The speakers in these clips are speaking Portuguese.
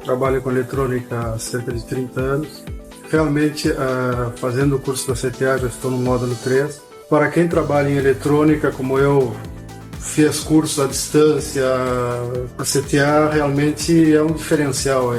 Trabalho com eletrônica há cerca de 30 anos. Realmente, fazendo o curso da CTA, já estou no módulo 3. Para quem trabalha em eletrônica, como eu, fez curso à distância, a CTA realmente é um diferencial.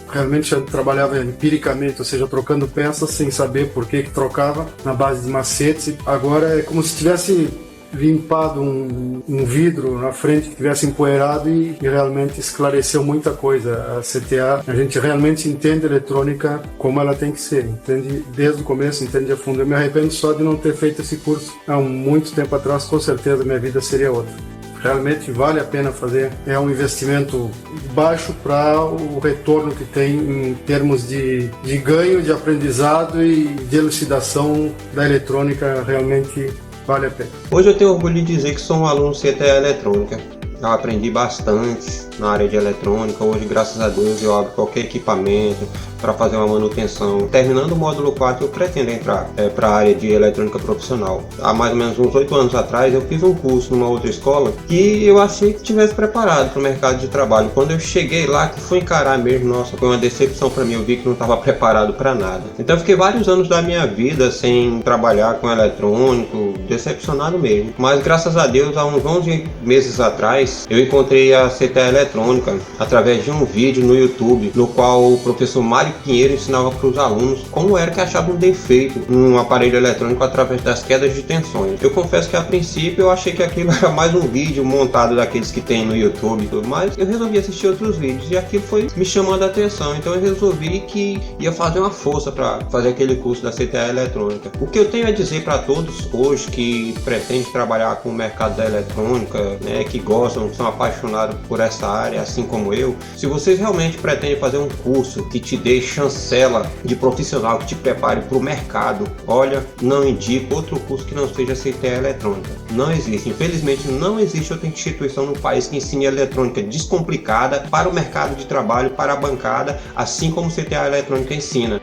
Realmente eu trabalhava empiricamente, ou seja, trocando peças sem saber por que trocava, na base de macete. Agora é como se tivesse limpado um vidro na frente que tivesse empoeirado e realmente esclareceu muita coisa. A CTA, a gente realmente entende a eletrônica como ela tem que ser, entende desde o começo, entende a fundo. Eu me arrependo só de não ter feito esse curso há muito tempo atrás, com certeza minha vida seria outra. Realmente vale a pena fazer, é um investimento baixo para o retorno que tem em termos de ganho, de aprendizado e de elucidação da eletrônica. Realmente vale a pena. Hoje eu tenho orgulho de dizer que sou um aluno CTA Eletrônica. Eu aprendi bastante na área de eletrônica. Hoje, graças a Deus, eu abro qualquer equipamento para fazer uma manutenção. Terminando o módulo 4, eu pretendo entrar para a área de eletrônica profissional. Há mais ou menos uns 8 anos atrás, eu fiz um curso numa outra escola que eu achei que estivesse preparado para o mercado de trabalho. Quando eu cheguei lá, que fui encarar mesmo, nossa, foi uma decepção para mim. Eu vi que não estava preparado para nada. Então eu fiquei vários anos da minha vida sem trabalhar com eletrônico, decepcionado mesmo. Mas graças a Deus, há uns 11 meses atrás, eu encontrei a CTA Eletrônica através de um vídeo no YouTube, no qual o professor Mário Pinheiro ensinava para os alunos como era que achava um defeito num aparelho eletrônico através das quedas de tensões. Eu confesso que a princípio eu achei que aquilo era mais um vídeo montado daqueles que tem no YouTube, mas eu resolvi assistir outros vídeos e aquilo foi me chamando a atenção. Então eu resolvi que ia fazer uma força para fazer aquele curso da CTA Eletrônica. O que eu tenho a dizer para todos hoje que pretendem trabalhar com o mercado da eletrônica, né, que gostam, são apaixonados por essa área, assim como eu, se vocês realmente pretendem fazer um curso que te dê chancela de profissional, que te prepare para o mercado, olha, não indico outro curso que não seja CTA Eletrônica. Não existe, infelizmente não existe outra instituição no país que ensine eletrônica descomplicada para o mercado de trabalho, para a bancada, assim como CTA Eletrônica ensina.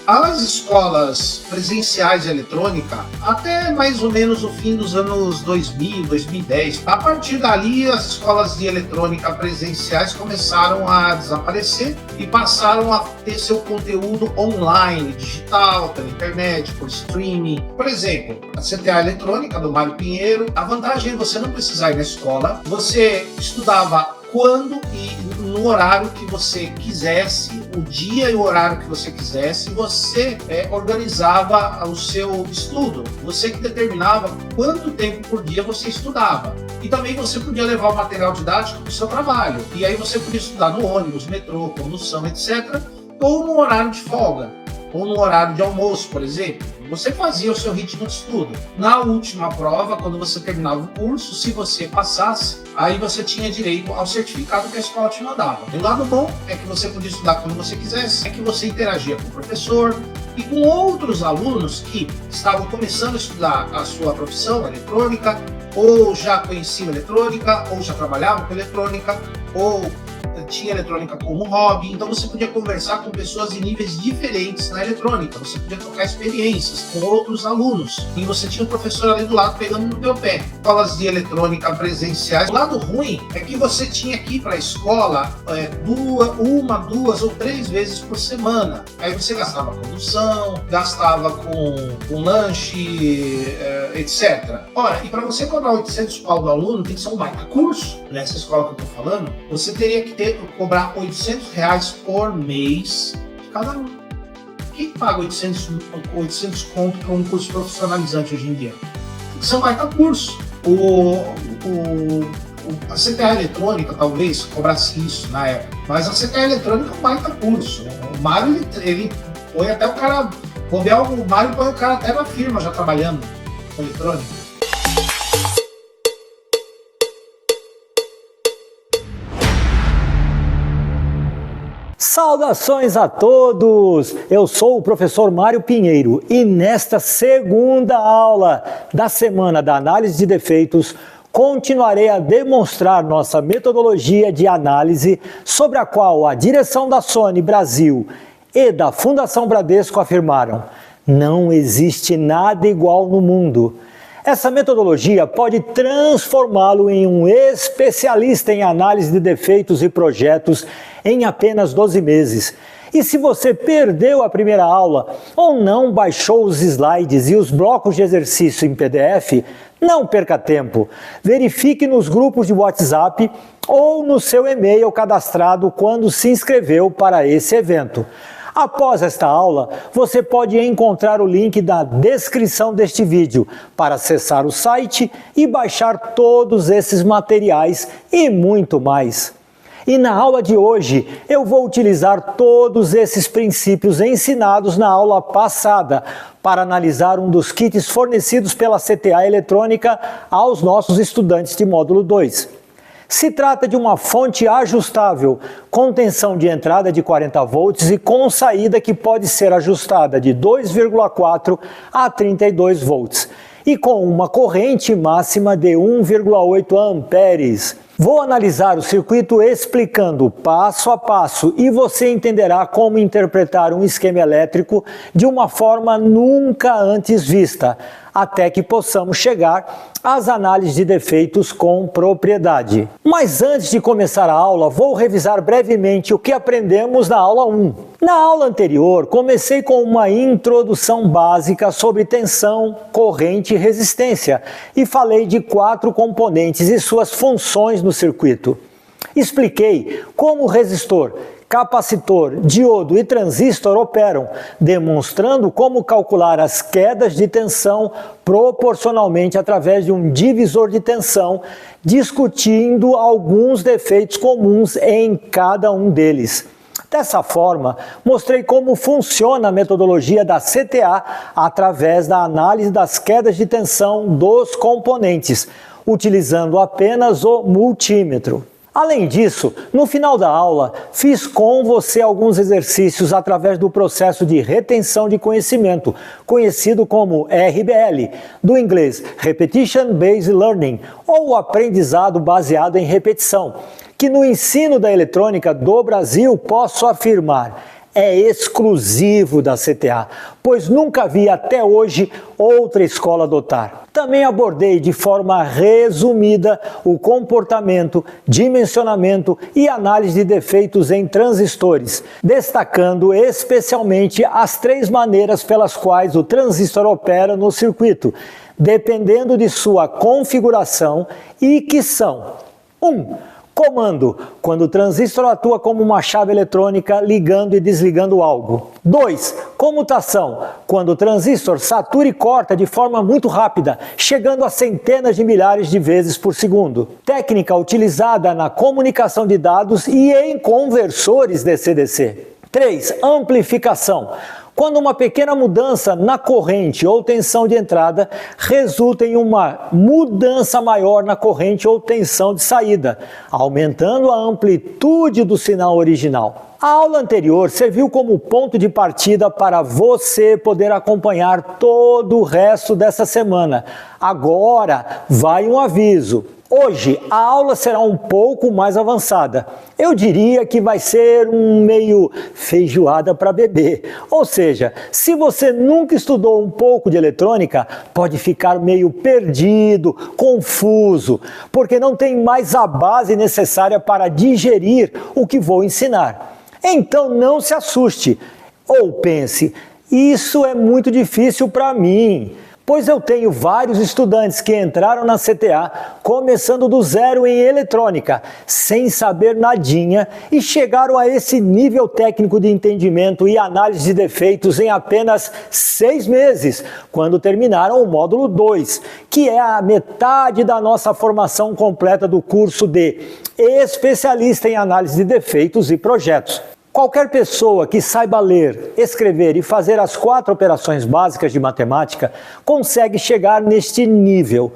As escolas presenciais de eletrônica, até mais ou menos o fim dos anos 2000, 2010, a partir dali as escolas de eletrônica presenciais começaram a desaparecer e passaram a ter seu conteúdo online, digital, pela internet, por streaming. Por exemplo, a CTA Eletrônica do Mário Pinheiro, a vantagem é você não precisar ir na escola, você estudava quando e no horário que você quisesse, o dia e o horário que você quisesse, você organizava o seu estudo. Você que determinava quanto tempo por dia você estudava. E também você podia levar o material didático para o seu trabalho. E aí você podia estudar no ônibus, metrô, condução, etc. Ou no horário de folga, ou no horário de almoço, por exemplo. Você fazia o seu ritmo de estudo. Na última prova, quando você terminava o curso, se você passasse, aí você tinha direito ao certificado que a escola te mandava. E o lado bom é que você podia estudar quando você quisesse, é que você interagia com o professor e com outros alunos que estavam começando a estudar a sua profissão, eletrônica, ou já conheciam eletrônica, ou já trabalhavam com eletrônica, ou tinha eletrônica como hobby. Então você podia conversar com pessoas em níveis diferentes na eletrônica, você podia trocar experiências com outros alunos, e você tinha um professor ali do lado pegando no teu pé. Escolas de eletrônica presenciais, o lado ruim é que você tinha que ir para a escola uma, duas ou três vezes por semana. Aí você gastava condução, gastava com lanche, etc. Ora, e para você cobrar 800 pau do aluno, tem que ser um baita curso. Nessa escola que eu tô falando, você teria que cobrar R$800 por mês de cada aluno. Quem paga 800 conto para um curso profissionalizante hoje em dia? Tem que ser um baita curso. A CTA eletrônica talvez cobrasse isso na época, mas a CTA eletrônica é um baita curso. O Mário, ele põe até o cara, o Mário põe o cara até na firma já trabalhando com eletrônica. Saudações a todos! Eu sou o professor Mário Pinheiro e nesta segunda aula da semana da análise de defeitos continuarei a demonstrar nossa metodologia de análise sobre a qual a direção da Sony Brasil e da Fundação Bradesco afirmaram: não existe nada igual no mundo. Essa metodologia pode transformá-lo em um especialista em análise de defeitos e projetos em apenas 12 meses. E se você perdeu a primeira aula ou não baixou os slides e os blocos de exercício em PDF, não perca tempo. Verifique nos grupos de WhatsApp ou no seu e-mail cadastrado quando se inscreveu para esse evento. Após esta aula, você pode encontrar o link da descrição deste vídeo para acessar o site e baixar todos esses materiais e muito mais. E na aula de hoje, eu vou utilizar todos esses princípios ensinados na aula passada para analisar um dos kits fornecidos pela CTA Eletrônica aos nossos estudantes de módulo 2. Se trata de uma fonte ajustável, com tensão de entrada de 40 volts e com saída que pode ser ajustada de 2,4 a 32 volts e com uma corrente máxima de 1,8 amperes. Vou analisar o circuito explicando passo a passo e você entenderá como interpretar um esquema elétrico de uma forma nunca antes vista, até que possamos chegar às análises de defeitos com propriedade. Mas antes de começar a aula, vou revisar brevemente o que aprendemos na aula 1. Na aula anterior, comecei com uma introdução básica sobre tensão, corrente e resistência e falei de 4 componentes e suas funções no circuito. Expliquei como o resistor, capacitor, diodo e transistor operam, demonstrando como calcular as quedas de tensão proporcionalmente através de um divisor de tensão, discutindo alguns defeitos comuns em cada um deles. Dessa forma, mostrei como funciona a metodologia da CTA através da análise das quedas de tensão dos componentes, utilizando apenas o multímetro. Além disso, no final da aula, fiz com você alguns exercícios através do processo de retenção de conhecimento, conhecido como RBL, do inglês Repetition Based Learning, ou aprendizado baseado em repetição, que no ensino da eletrônica do Brasil posso afirmar é exclusivo da CTA, pois nunca vi até hoje outra escola adotar. Também abordei de forma resumida o comportamento, dimensionamento e análise de defeitos em transistores, destacando especialmente as 3 maneiras pelas quais o transistor opera no circuito, dependendo de sua configuração e que são: 1. Comando, quando o transistor atua como uma chave eletrônica ligando e desligando algo. 2. Comutação, quando o transistor satura e corta de forma muito rápida, chegando a centenas de milhares de vezes por segundo. Técnica utilizada na comunicação de dados e em conversores DC-DC. 3. Amplificação. Quando uma pequena mudança na corrente ou tensão de entrada resulta em uma mudança maior na corrente ou tensão de saída, aumentando a amplitude do sinal original. A aula anterior serviu como ponto de partida para você poder acompanhar todo o resto dessa semana. Agora vai um aviso. Hoje a aula será um pouco mais avançada. Eu diria que vai ser meio feijoada para bebê. Ou seja, se você nunca estudou um pouco de eletrônica, pode ficar meio perdido, confuso, porque não tem mais a base necessária para digerir o que vou ensinar. Então não se assuste ou pense, isso é muito difícil para mim. Pois eu tenho vários estudantes que entraram na CTA começando do zero em eletrônica, sem saber nadinha, e chegaram a esse nível técnico de entendimento e análise de defeitos em apenas 6 meses, quando terminaram o módulo 2, que é a metade da nossa formação completa do curso de especialista em análise de defeitos e projetos. Qualquer pessoa que saiba ler, escrever e fazer as 4 operações básicas de matemática consegue chegar neste nível.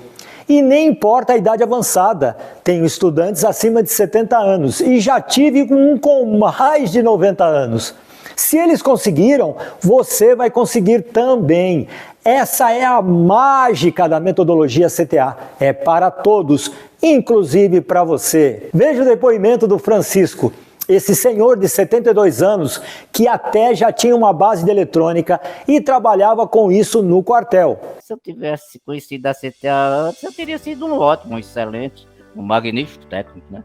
E nem importa a idade avançada, tenho estudantes acima de 70 anos e já tive um com mais de 90 anos. Se eles conseguiram, você vai conseguir também. Essa é a mágica da metodologia CTA. É para todos, inclusive para você. Veja o depoimento do Francisco. Esse senhor de 72 anos, que até já tinha uma base de eletrônica e trabalhava com isso no quartel. Se eu tivesse conhecido a CTA antes, eu teria sido um ótimo, um excelente, um magnífico técnico, né?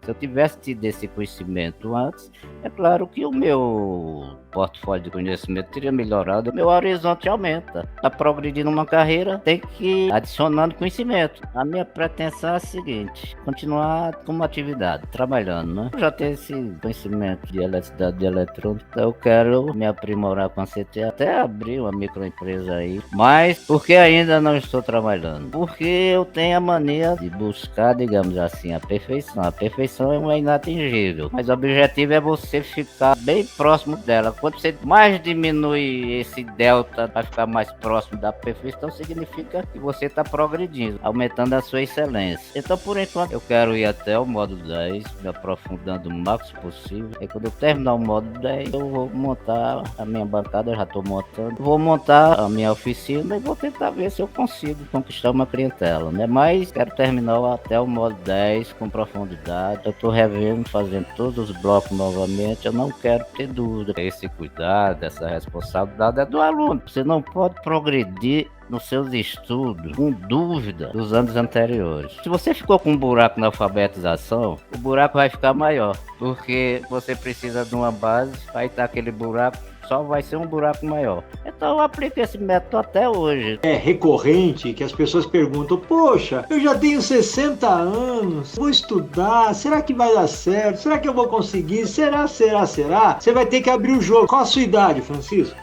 Se eu tivesse tido esse conhecimento antes, é claro que o meu portfólio de conhecimento teria melhorado, o meu horizonte aumenta. Para progredir numa carreira, tem que ir adicionando conhecimento. A minha pretensão é a seguinte: continuar com uma atividade, trabalhando, né? Eu já tenho esse conhecimento de eletricidade, de eletrônica, eu quero me aprimorar com a CTA, até abrir uma microempresa aí, mas porque ainda não estou trabalhando? Porque eu tenho a mania de buscar, digamos assim, a perfeição. A perfeição é inatingível, mas o objetivo é você ficar bem próximo dela. Quando você mais diminui esse delta para ficar mais próximo da perfeição, significa que você está progredindo, aumentando a sua excelência. Então, por enquanto, eu quero ir até o módulo 10, me aprofundando o máximo possível. E quando eu terminar o módulo 10, eu vou montar a minha bancada, eu já estou montando. Vou montar a minha oficina e vou tentar ver se eu consigo conquistar uma clientela, né? Mas quero terminar até o módulo 10 com profundidade. Eu estou revendo, fazendo todos os blocos novamente. Eu não quero ter dúvida. Esse cuidado, essa responsabilidade é do aluno. Você não pode progredir nos seus estudos com dúvida dos anos anteriores. Se você ficou com um buraco na alfabetização, o buraco vai ficar maior, porque você precisa de uma base, vai estar aquele buraco, só vai ser um buraco maior. Então eu aplico esse método até hoje. É recorrente que as pessoas perguntam: poxa, eu já tenho 60 anos, vou estudar, será que vai dar certo? Será que eu vou conseguir? Será? Você vai ter que abrir o jogo. Qual a sua idade, Francisco?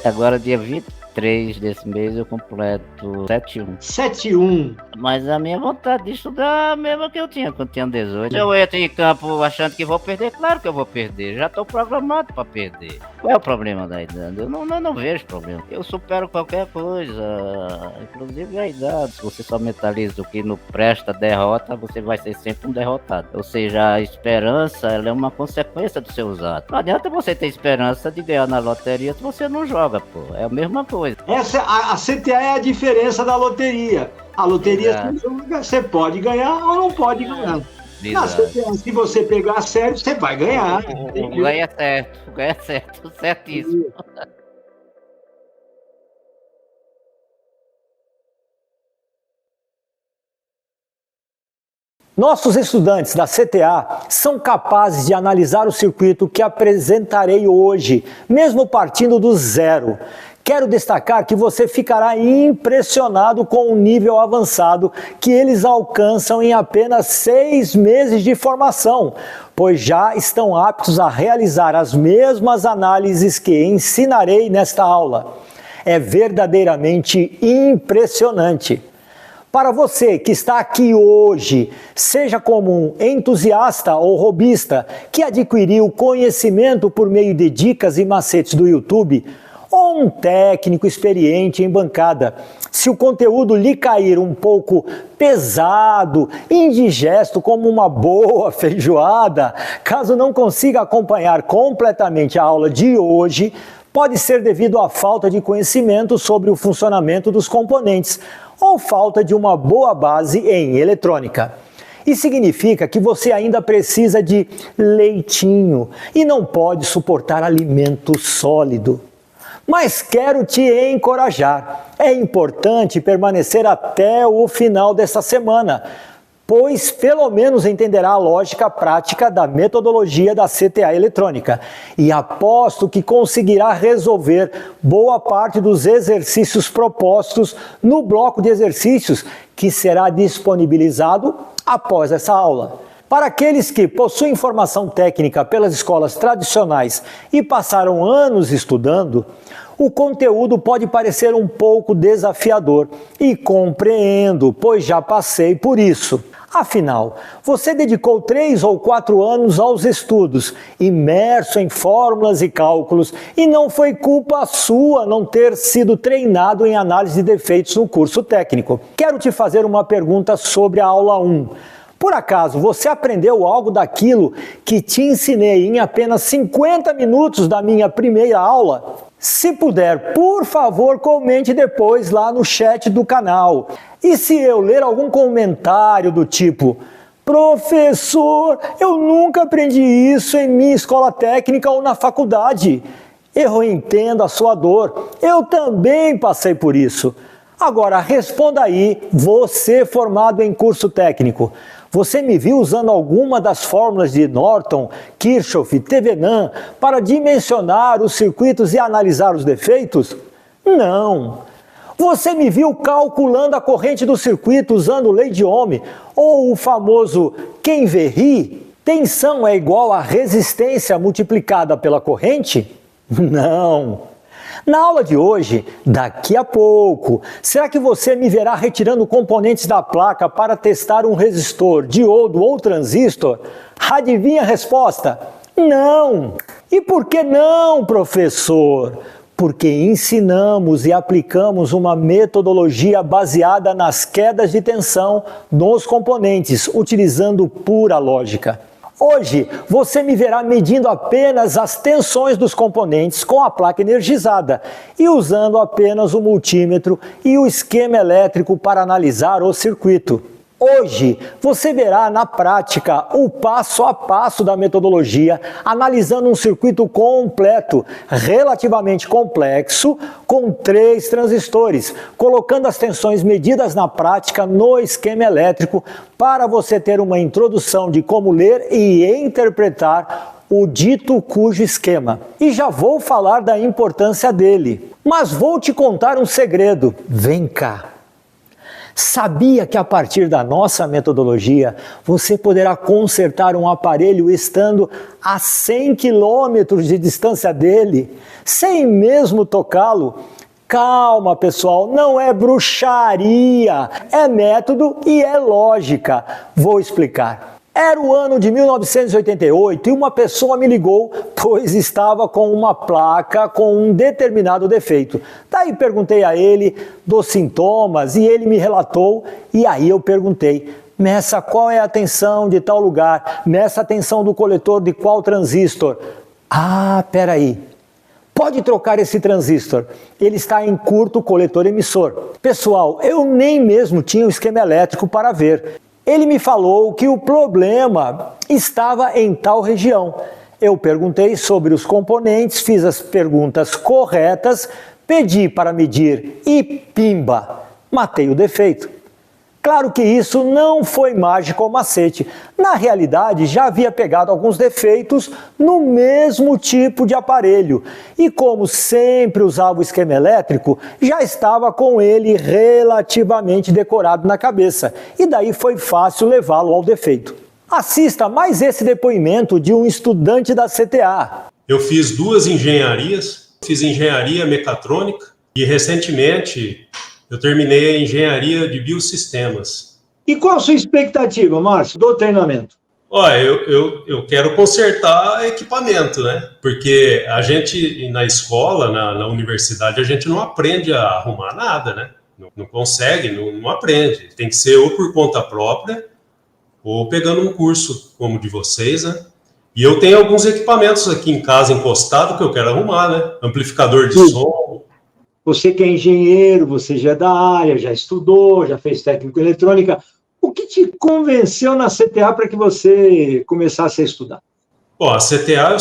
Agora dia 23 desse mês eu completo 71. 71. Mas a minha vontade de estudar é a mesma que eu tinha quando tinha 18. Eu entro em campo achando que vou perder, claro que eu vou perder. Já estou programado para perder. Qual é o problema da idade? Eu não vejo problema. Eu supero qualquer coisa, inclusive a idade. Se você só mentaliza o que não presta derrota, você vai ser sempre um derrotado. Ou seja, a esperança, ela é uma consequência dos seus atos. Não adianta você ter esperança de ganhar na loteria se você não joga, pô. É a mesma coisa. A CTA é a diferença da loteria. A loteria você pode ganhar ou não pode ganhar. Na CTA, se você pegar a sério, você vai ganhar. Ganha certo, certíssimo. Nossos estudantes da CTA são capazes de analisar o circuito que apresentarei hoje, mesmo partindo do zero. Quero destacar que você ficará impressionado com o nível avançado que eles alcançam em apenas 6 meses de formação, pois já estão aptos a realizar as mesmas análises que ensinarei nesta aula. É verdadeiramente impressionante. Para você que está aqui hoje, seja como um entusiasta ou hobbyista que adquiriu conhecimento por meio de dicas e macetes do YouTube, ou um técnico experiente em bancada, se o conteúdo lhe cair um pouco pesado, indigesto como uma boa feijoada, caso não consiga acompanhar completamente a aula de hoje, pode ser devido à falta de conhecimento sobre o funcionamento dos componentes ou falta de uma boa base em eletrônica. Isso significa que você ainda precisa de leitinho e não pode suportar alimento sólido. Mas quero te encorajar. É importante permanecer até o final desta semana, pois pelo menos entenderá a lógica prática da metodologia da CTA eletrônica e aposto que conseguirá resolver boa parte dos exercícios propostos no bloco de exercícios que será disponibilizado após essa aula. Para aqueles que possuem formação técnica pelas escolas tradicionais e passaram anos estudando, o conteúdo pode parecer um pouco desafiador e compreendo, pois já passei por isso. Afinal, você dedicou 3 ou 4 anos aos estudos, imerso em fórmulas e cálculos, e não foi culpa sua não ter sido treinado em análise de defeitos no curso técnico. Quero te fazer uma pergunta sobre a aula 1. Por acaso, você aprendeu algo daquilo que te ensinei em apenas 50 minutos da minha primeira aula? Se puder, por favor, comente depois lá no chat do canal. E se eu ler algum comentário do tipo: professor, eu nunca aprendi isso em minha escola técnica ou na faculdade. Eu entendo a sua dor, eu também passei por isso. Agora, responda aí, você formado em curso técnico. Você me viu usando alguma das fórmulas de Norton, Kirchhoff, Thevenin para dimensionar os circuitos e analisar os defeitos? Não. Você me viu calculando a corrente do circuito usando lei de Ohm ou o famoso Kenverry? Tensão é igual a resistência multiplicada pela corrente? Não. Na aula de hoje, daqui a pouco, será que você me verá retirando componentes da placa para testar um resistor, diodo ou transistor? Adivinha a resposta? Não! E por que não, professor? Porque ensinamos e aplicamos uma metodologia baseada nas quedas de tensão nos componentes, utilizando pura lógica. Hoje, você me verá medindo apenas as tensões dos componentes com a placa energizada e usando apenas o multímetro e o esquema elétrico para analisar o circuito. Hoje, você verá na prática o passo a passo da metodologia, analisando um circuito completo, relativamente complexo, com 3 transistores, colocando as tensões medidas na prática no esquema elétrico para você ter uma introdução de como ler e interpretar o dito cujo esquema. E já vou falar da importância dele. Mas vou te contar um segredo. Vem cá. Sabia que a partir da nossa metodologia, você poderá consertar um aparelho estando a 100 km de distância dele, sem mesmo tocá-lo? Calma, pessoal, não é bruxaria, é método e é lógica. Vou explicar. Era o ano de 1988 e uma pessoa me ligou, pois estava com uma placa com um determinado defeito. Daí perguntei a ele dos sintomas e ele me relatou, e aí eu perguntei: meça qual é a tensão de tal lugar, meça a tensão do coletor de qual transistor. Ah, peraí. Pode trocar esse transistor, ele está em curto coletor emissor. Pessoal, eu nem mesmo tinha o esquema elétrico para ver. Ele me falou que o problema estava em tal região. Eu perguntei sobre os componentes, fiz as perguntas corretas, pedi para medir e pimba, matei o defeito. Claro que isso não foi mágica ou macete. Na realidade, já havia pegado alguns defeitos no mesmo tipo de aparelho. E como sempre usava o esquema elétrico, já estava com ele relativamente decorado na cabeça. E daí foi fácil levá-lo ao defeito. Assista mais esse depoimento de um estudante da CTA. Eu fiz 2 engenharias, fiz engenharia mecatrônica e recentemente eu terminei a engenharia de biosistemas. E qual a sua expectativa, Márcio, do treinamento? Olha, eu quero consertar equipamento, né? Porque a gente, na escola, na universidade, a gente não aprende a arrumar nada, né? Não consegue, não aprende. Tem que ser ou por conta própria, ou pegando um curso como o de vocês, né? E eu tenho alguns equipamentos aqui em casa encostado que eu quero arrumar, né? Amplificador de som. Você que é engenheiro, você já é da área, já estudou, já fez técnico em eletrônica. O que te convenceu na CTA para que você começasse a estudar? Bom, a CTA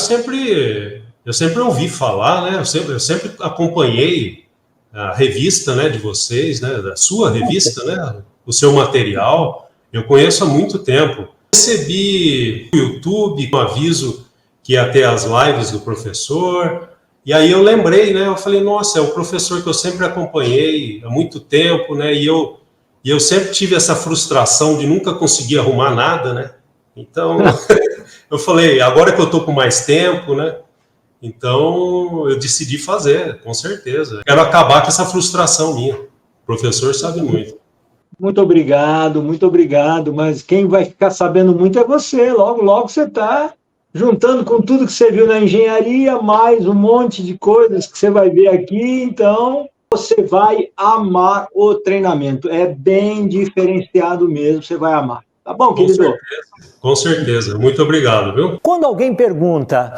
eu sempre ouvi falar, né? Eu sempre acompanhei a revista, né, de vocês, né, da sua revista, né, o seu material. Eu conheço há muito tempo. Recebi no YouTube um aviso que ia ter as lives do professor. E aí eu lembrei, né? Eu falei, nossa, é o professor que eu sempre acompanhei há muito tempo, né? E eu sempre tive essa frustração de nunca conseguir arrumar nada, né? Então, eu falei, agora que eu estou com mais tempo, né? Então, eu decidi fazer, com certeza. Quero acabar com essa frustração minha. O professor sabe muito. Muito obrigado, mas quem vai ficar sabendo muito é você. Logo, logo você está juntando com tudo que você viu na engenharia, mais um monte de coisas que você vai ver aqui, então você vai amar o treinamento. É bem diferenciado mesmo, você vai amar. Tá bom, querido? Com certeza. Muito obrigado, viu? Quando alguém pergunta,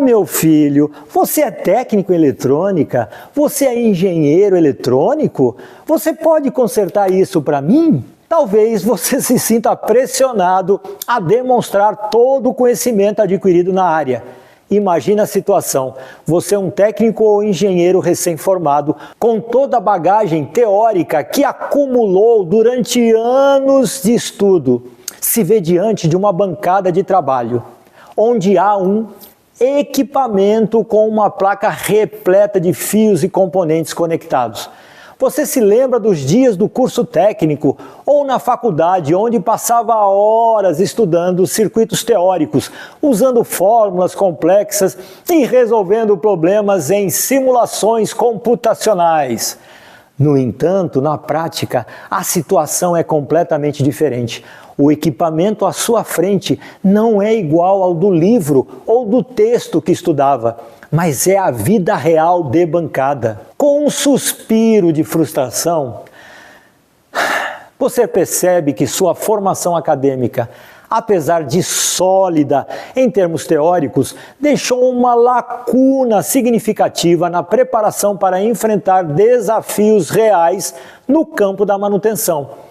meu filho, você é técnico em eletrônica? Você é engenheiro eletrônico? Você pode consertar isso para mim? Talvez você se sinta pressionado a demonstrar todo o conhecimento adquirido na área. Imagina a situação, você é um técnico ou engenheiro recém-formado, com toda a bagagem teórica que acumulou durante anos de estudo, se vê diante de uma bancada de trabalho, onde há um equipamento com uma placa repleta de fios e componentes conectados. Você se lembra dos dias do curso técnico ou na faculdade, onde passava horas estudando circuitos teóricos, usando fórmulas complexas e resolvendo problemas em simulações computacionais. No entanto, na prática, a situação é completamente diferente. O equipamento à sua frente não é igual ao do livro ou do texto que estudava, mas é a vida real debancada. Com um suspiro de frustração, você percebe que sua formação acadêmica, apesar de sólida em termos teóricos, deixou uma lacuna significativa na preparação para enfrentar desafios reais no campo da manutenção.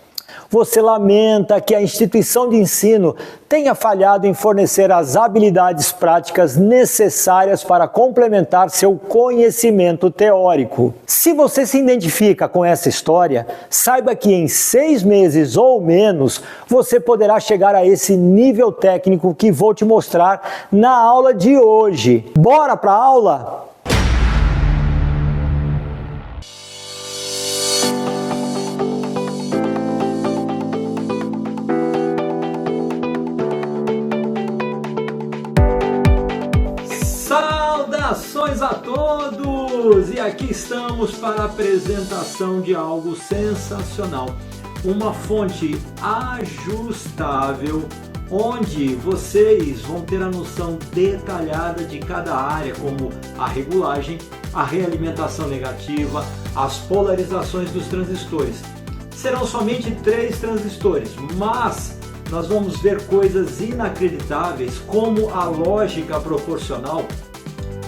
Você lamenta que a instituição de ensino tenha falhado em fornecer as habilidades práticas necessárias para complementar seu conhecimento teórico. Se você se identifica com essa história, saiba que em 6 meses ou menos, você poderá chegar a esse nível técnico que vou te mostrar na aula de hoje. Bora para a aula? Saudações a todos! E aqui estamos para a apresentação de algo sensacional. Uma fonte ajustável, onde vocês vão ter a noção detalhada de cada área, como a regulagem, a realimentação negativa, as polarizações dos transistores. Serão somente 3 transistores, mas nós vamos ver coisas inacreditáveis, como a lógica proporcional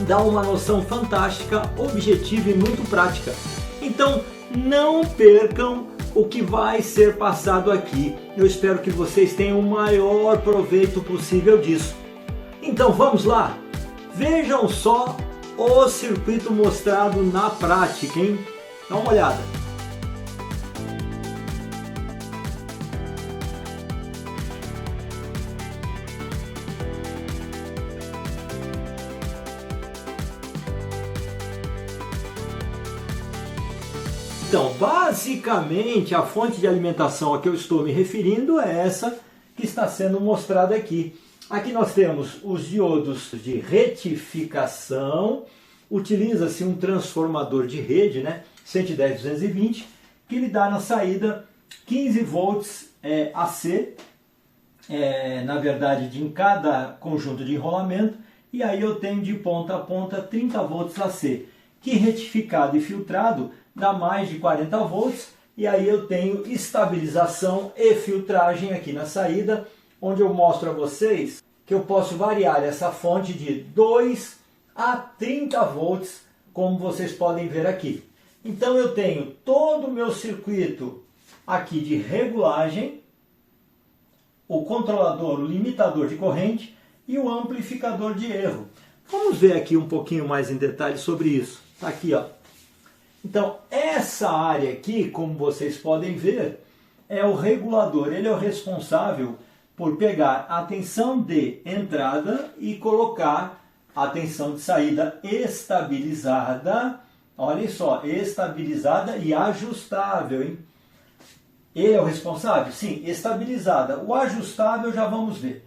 dá uma noção fantástica, objetiva e muito prática. Então, não percam o que vai ser passado aqui. Eu espero que vocês tenham o maior proveito possível disso. Então, vamos lá. Vejam só o circuito mostrado na prática, hein? Dá uma olhada. Então, basicamente, a fonte de alimentação a que eu estou me referindo é essa que está sendo mostrada aqui. Aqui nós temos os diodos de retificação, utiliza-se um transformador de rede, né, 110-220, que lhe dá na saída 15 volts AC, na verdade, em cada conjunto de enrolamento, e aí eu tenho de ponta a ponta 30 volts AC, que retificado e filtrado dá mais de 40 volts, e aí eu tenho estabilização e filtragem aqui na saída, onde eu mostro a vocês que eu posso variar essa fonte de 2 a 30 volts, como vocês podem ver aqui. Então eu tenho todo o meu circuito aqui de regulagem, o controlador, o limitador de corrente e o amplificador de erro. Vamos ver aqui um pouquinho mais em detalhe sobre isso. Está aqui, ó. Então, essa área aqui, como vocês podem ver, é o regulador. Ele é o responsável por pegar a tensão de entrada e colocar a tensão de saída estabilizada. Olha só, estabilizada e ajustável, hein? Ele é o responsável? Sim, estabilizada. O ajustável já vamos ver.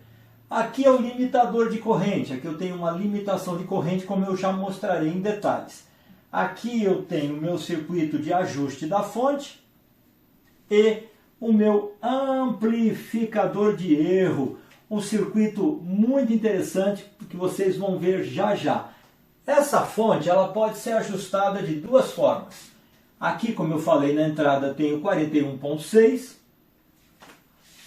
Aqui é o limitador de corrente. Aqui eu tenho uma limitação de corrente, como eu já mostrarei em detalhes. Aqui eu tenho o meu circuito de ajuste da fonte e o meu amplificador de erro. Um circuito muito interessante que vocês vão ver já já. Essa fonte ela pode ser ajustada de duas formas. Aqui, como eu falei, na entrada tenho 41.6.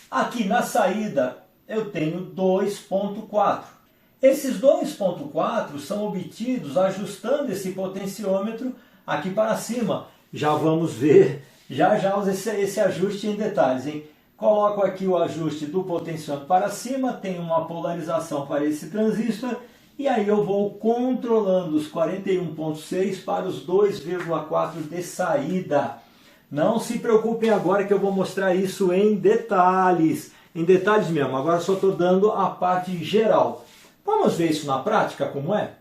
Aqui na saída eu tenho 2.4. Esses 2.4 são obtidos ajustando esse potenciômetro aqui para cima. Já vamos ver já esse ajuste em detalhes, hein? Coloco aqui o ajuste do potenciômetro para cima, tenho uma polarização para esse transistor e aí eu vou controlando os 41.6 para os 2,4 de saída. Não se preocupem agora que eu vou mostrar isso em detalhes mesmo. Agora só estou dando a parte geral. Vamos ver isso na prática, como é?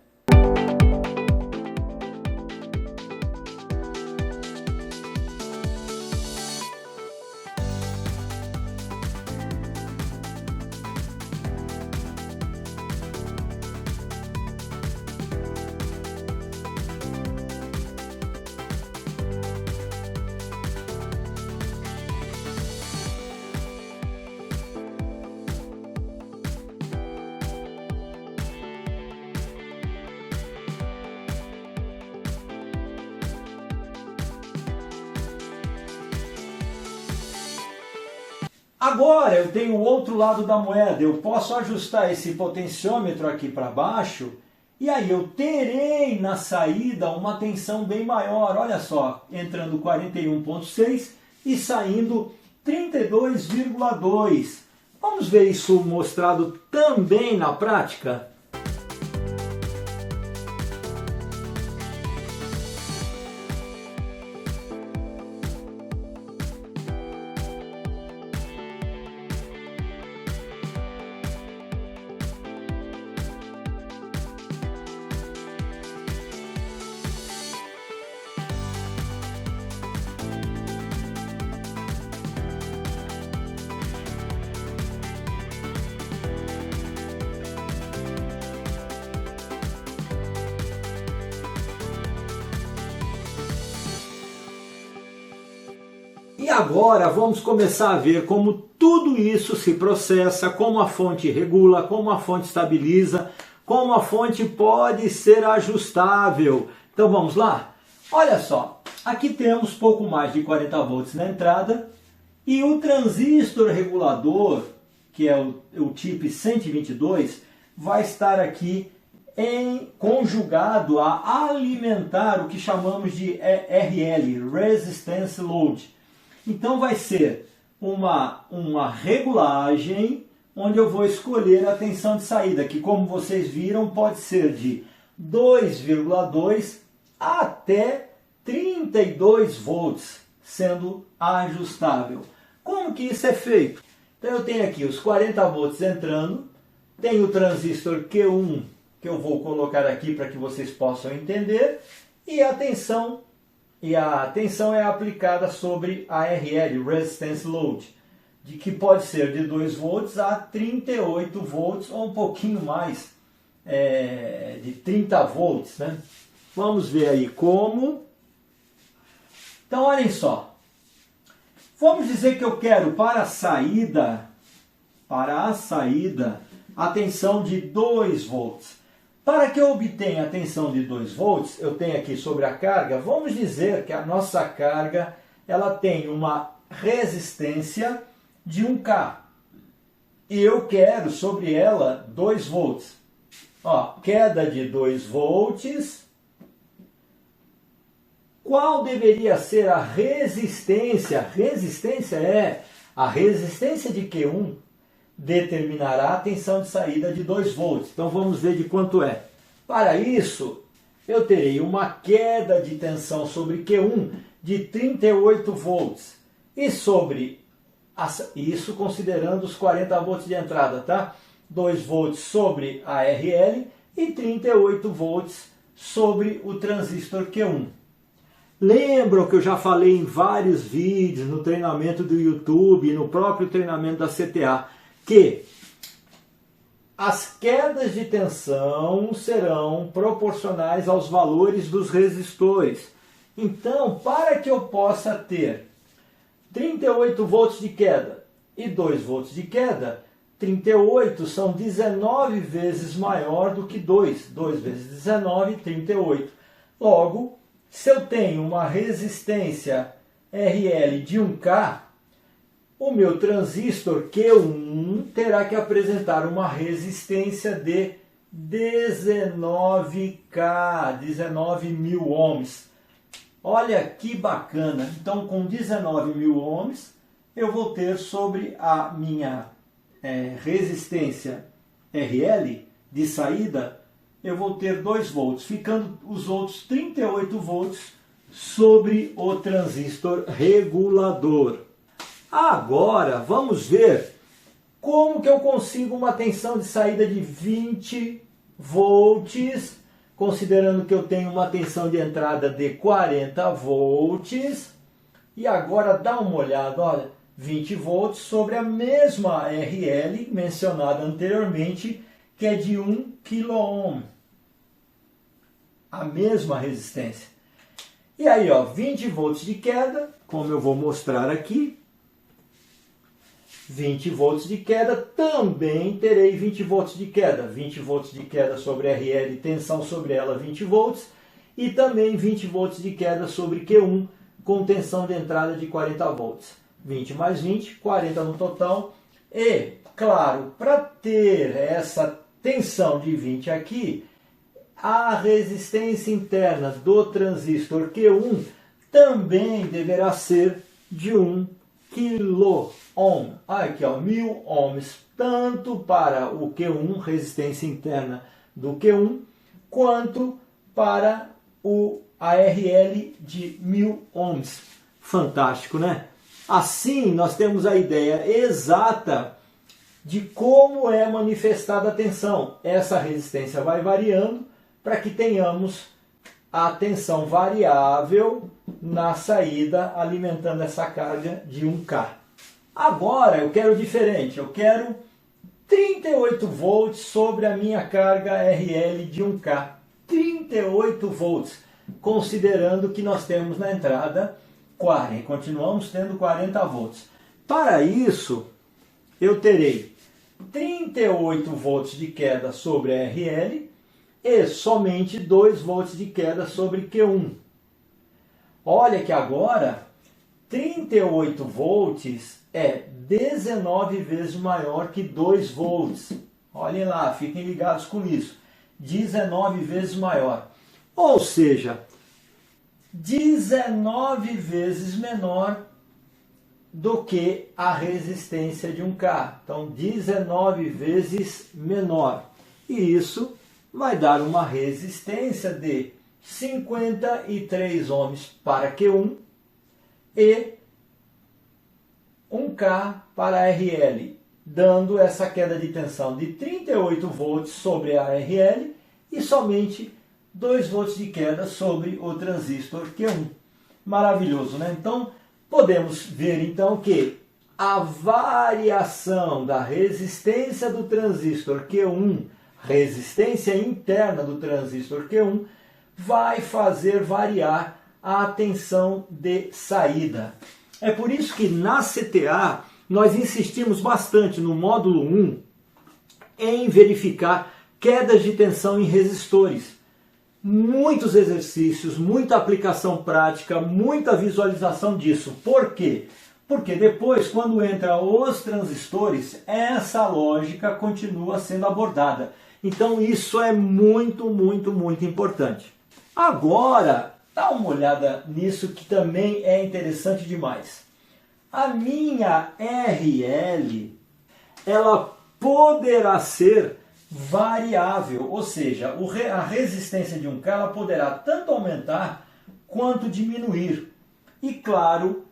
Agora eu tenho o outro lado da moeda, eu posso ajustar esse potenciômetro aqui para baixo e aí eu terei na saída uma tensão bem maior, olha só, entrando 41.6 e saindo 32,2. Vamos ver isso mostrado também na prática? E agora vamos começar a ver como tudo isso se processa, como a fonte regula, como a fonte estabiliza, como a fonte pode ser ajustável. Então vamos lá? Olha só, aqui temos pouco mais de 40 volts na entrada e o transistor regulador, que é o TIP 122, vai estar aqui conjugado a alimentar o que chamamos de RL, Resistance Load. Então vai ser uma regulagem onde eu vou escolher a tensão de saída, que como vocês viram pode ser de 2,2 até 32 volts, sendo ajustável. Como que isso é feito? Então eu tenho aqui os 40 volts entrando, tenho o transistor Q1 que eu vou colocar aqui para que vocês possam entender, e a tensão e a tensão é aplicada sobre a RL, Resistance Load, de que pode ser de 2 volts a 38 volts ou um pouquinho mais, de 30 volts, né? Vamos ver aí como. Então, olhem só. Vamos dizer que eu quero para a saída, a tensão de 2 volts. Para que eu obtenha a tensão de 2 volts, eu tenho aqui sobre a carga, vamos dizer que a nossa carga ela tem uma resistência de 1K. E eu quero sobre ela 2 volts. Ó, queda de 2 volts. Qual deveria ser a resistência? Resistência é a resistência de Q1 determinará a tensão de saída de 2 volts. Então vamos ver de quanto é. Para isso, eu terei uma queda de tensão sobre Q1 de 38 volts. E sobre isso considerando os 40 volts de entrada, tá? 2 volts sobre a RL e 38 volts sobre o transistor Q1. Lembram que eu já falei em vários vídeos, no treinamento do YouTube, no próprio treinamento da CTA, que as quedas de tensão serão proporcionais aos valores dos resistores. Então, para que eu possa ter 38 volts de queda e 2 volts de queda, 38 são 19 vezes maior do que 2. 2 vezes 19, 38. Logo, se eu tenho uma resistência RL de 1K, o meu transistor Q1 terá que apresentar uma resistência de 19K, 19.000 ohms. Olha que bacana! Então, com 19.000 ohms, eu vou ter sobre a minha resistência RL de saída, eu vou ter 2 volts, ficando os outros 38 volts sobre o transistor regulador. Agora, vamos ver como que eu consigo uma tensão de saída de 20 volts, considerando que eu tenho uma tensão de entrada de 40 volts. E agora dá uma olhada, olha, 20 volts sobre a mesma RL mencionada anteriormente, que é de 1 kΩ. A mesma resistência. E aí, ó, 20 volts de queda, como eu vou mostrar aqui. 20 volts de queda, também terei 20 volts de queda. 20 volts de queda sobre RL, tensão sobre ela 20 volts. E também 20 volts de queda sobre Q1, com tensão de entrada de 40 volts. 20 mais 20, 40 no total. E, claro, para ter essa tensão de 20 aqui, a resistência interna do transistor Q1 também deverá ser de 1 kΩ. Aqui, ó, 1000 ohms, tanto para o Q1, resistência interna do Q1, quanto para a RL de 1000 ohms. Fantástico, né? Assim, nós temos a ideia exata de como é manifestada a tensão. Essa resistência vai variando para que tenhamos a tensão variável na saída, alimentando essa carga de 1K. Agora eu quero diferente, eu quero 38 volts sobre a minha carga RL de 1K. 38 volts, considerando que nós temos na entrada 40, continuamos tendo 40 volts. Para isso, eu terei 38 volts de queda sobre a RL e somente 2 volts de queda sobre Q1. Olha que agora 38 volts é 19 vezes maior que 2 volts. Olhem lá, fiquem ligados com isso. 19 vezes maior. Ou seja, 19 vezes menor do que a resistência de 1K. Então, 19 vezes menor. E isso vai dar uma resistência de 53 ohms para Q1 e 1K para RL, dando essa queda de tensão de 38 volts sobre a RL e somente 2 volts de queda sobre o transistor Q1. Maravilhoso, né? Então, podemos ver então que a variação da resistência do transistor Q1, resistência interna do transistor Q1, vai fazer variar a tensão de saída. É por isso que na CTA nós insistimos bastante no módulo 1 em verificar quedas de tensão em resistores. Muitos exercícios, muita aplicação prática, muita visualização disso. Por quê? Porque depois, quando entra os transistores, essa lógica continua sendo abordada. Então isso é muito, muito, muito importante. Agora, dá uma olhada nisso que também é interessante demais. A minha RL, ela poderá ser variável, ou seja, a resistência de um K ela poderá tanto aumentar quanto diminuir. E claro,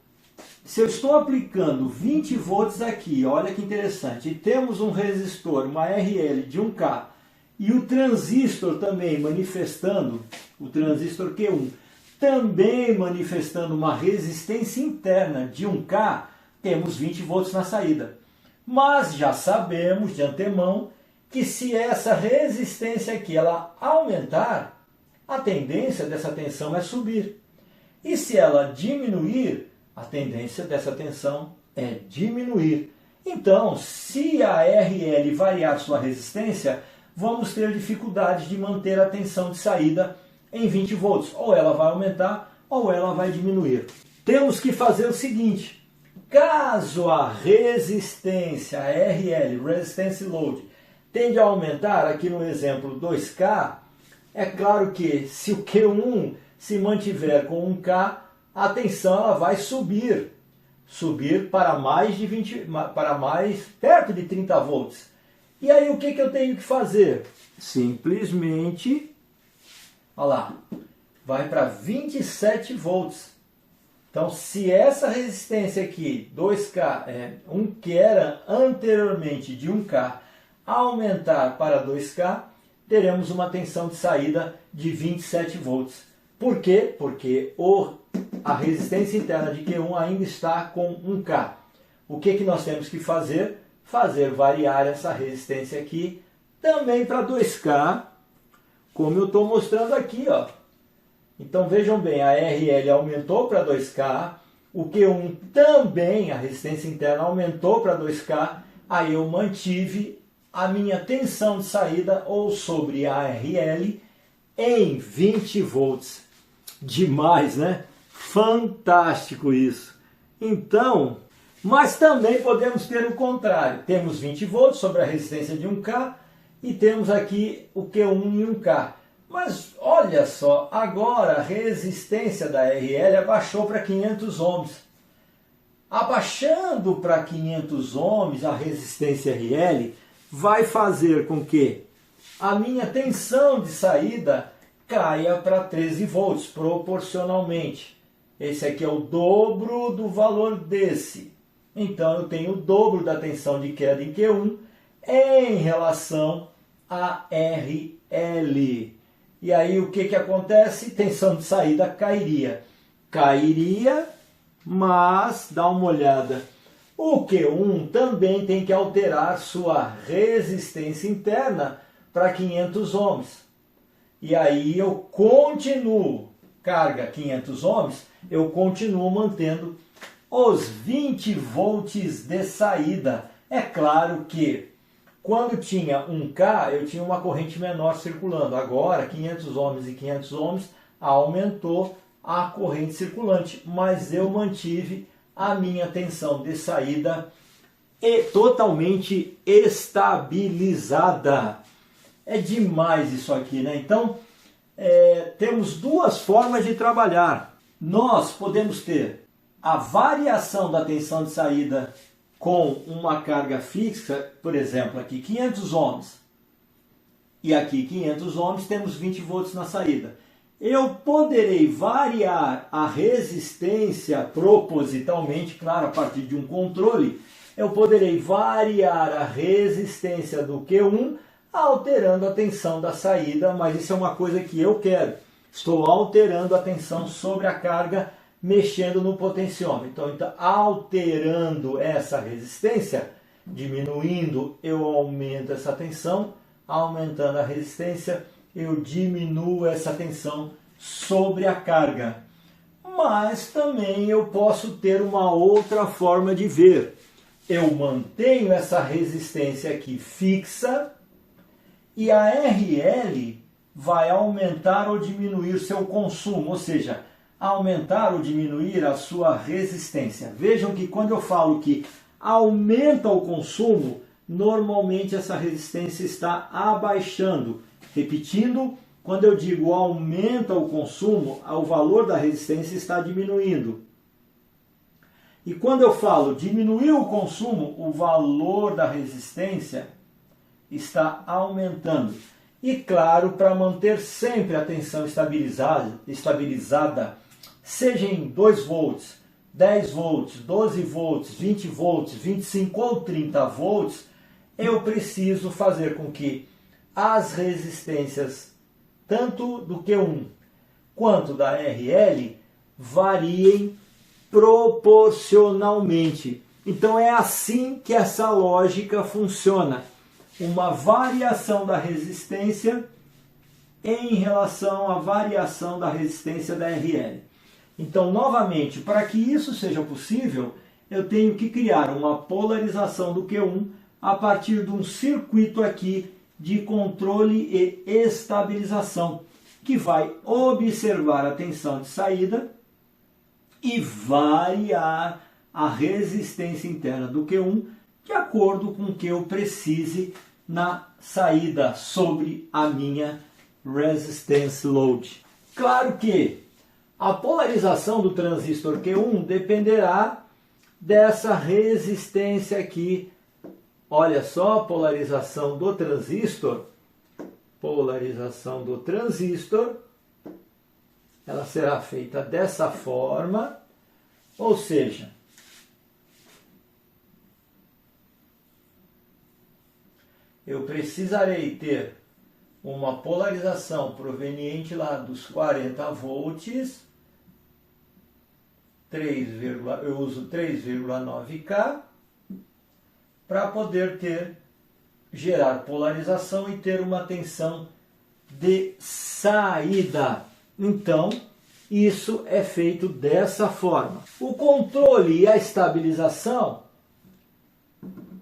se eu estou aplicando 20 volts aqui, olha que interessante, e temos um resistor, uma RL de 1K, e o transistor também manifestando, o transistor Q1, também manifestando uma resistência interna de 1K, temos 20 volts na saída. Mas já sabemos de antemão que se essa resistência aqui ela aumentar, a tendência dessa tensão é subir. E se ela diminuir, a tendência dessa tensão é diminuir. Então, se a RL variar sua resistência, vamos ter dificuldade de manter a tensão de saída em 20 volts. Ou ela vai aumentar, ou ela vai diminuir. Temos que fazer o seguinte: caso a resistência, a RL, Resistance Load, tende a aumentar, aqui no exemplo 2K, é claro que se o Q1 se mantiver com 1K, a tensão ela vai subir para mais de 20, para mais perto de 30 volts. E aí o que eu tenho que fazer? Simplesmente, olha lá, vai para 27 volts. Então, se essa resistência aqui, 2K, que era anteriormente de 1K, aumentar para 2K, teremos uma tensão de saída de 27 volts. Por quê? Porque a resistência interna de Q1 ainda está com 1K. O que nós temos que fazer? Fazer variar essa resistência aqui também para 2K, como eu estou mostrando aqui, ó. Então vejam bem, a RL aumentou para 2K, o Q1 também, a resistência interna aumentou para 2K, aí eu mantive a minha tensão de saída, ou sobre a RL, em 20 volts. Demais, né? Fantástico isso. Então, mas também podemos ter o contrário. Temos 20 volts sobre a resistência de 1K e temos aqui o Q1 em 1K. Mas olha só, agora a resistência da RL abaixou para 500 ohms. Abaixando para 500 ohms a resistência RL vai fazer com que a minha tensão de saída caia para 13 volts proporcionalmente. Esse aqui é o dobro do valor desse. Então eu tenho o dobro da tensão de queda em Q1 em relação a RL. E aí o que acontece? Tensão de saída cairia. Cairia, mas dá uma olhada. O Q1 também tem que alterar sua resistência interna para 500 ohms. E aí eu continuo, carga 500 ohms, eu continuo mantendo os 20 volts de saída. É claro que quando tinha 1K, eu tinha uma corrente menor circulando. Agora, 500 ohms e 500 ohms, aumentou a corrente circulante. Mas eu mantive a minha tensão de saída totalmente estabilizada. É demais isso aqui, né? Então, temos duas formas de trabalhar. Nós podemos ter a variação da tensão de saída com uma carga fixa, por exemplo, aqui 500 ohms e aqui 500 ohms, temos 20 volts na saída. Eu poderei variar a resistência propositalmente, claro, a partir de um controle, eu poderei variar a resistência do Q1 alterando a tensão da saída, mas isso é uma coisa que eu quero. Estou alterando a tensão sobre a carga mexendo no potenciômetro. Então, alterando essa resistência, diminuindo, eu aumento essa tensão, aumentando a resistência, eu diminuo essa tensão sobre a carga. Mas também eu posso ter uma outra forma de ver. Eu mantenho essa resistência aqui fixa e a RL vai aumentar ou diminuir seu consumo, ou seja, aumentar ou diminuir a sua resistência. Vejam que quando eu falo que aumenta o consumo, normalmente essa resistência está abaixando. Repetindo, quando eu digo aumenta o consumo, o valor da resistência está diminuindo. E quando eu falo diminuir o consumo, o valor da resistência está aumentando. E claro, para manter sempre a tensão estabilizada, seja em 2 volts, 10 volts, 12 volts, 20 volts, 25 ou 30 volts, eu preciso fazer com que as resistências, tanto do Q1 quanto da RL, variem proporcionalmente. Então é assim que essa lógica funciona. Uma variação da resistência em relação à variação da resistência da RL. Então, novamente, para que isso seja possível, eu tenho que criar uma polarização do Q1 a partir de um circuito aqui de controle e estabilização, que vai observar a tensão de saída e variar a resistência interna do Q1 de acordo com o que eu precise na saída sobre a minha resistance load. Claro que a polarização do transistor Q1 dependerá dessa resistência aqui. Olha só a polarização do transistor. Polarização do transistor. Ela será feita dessa forma. Ou seja, eu precisarei ter uma polarização proveniente lá dos 40 volts, eu uso 3,9K, para poder gerar polarização e ter uma tensão de saída. Então, isso é feito dessa forma. O controle e a estabilização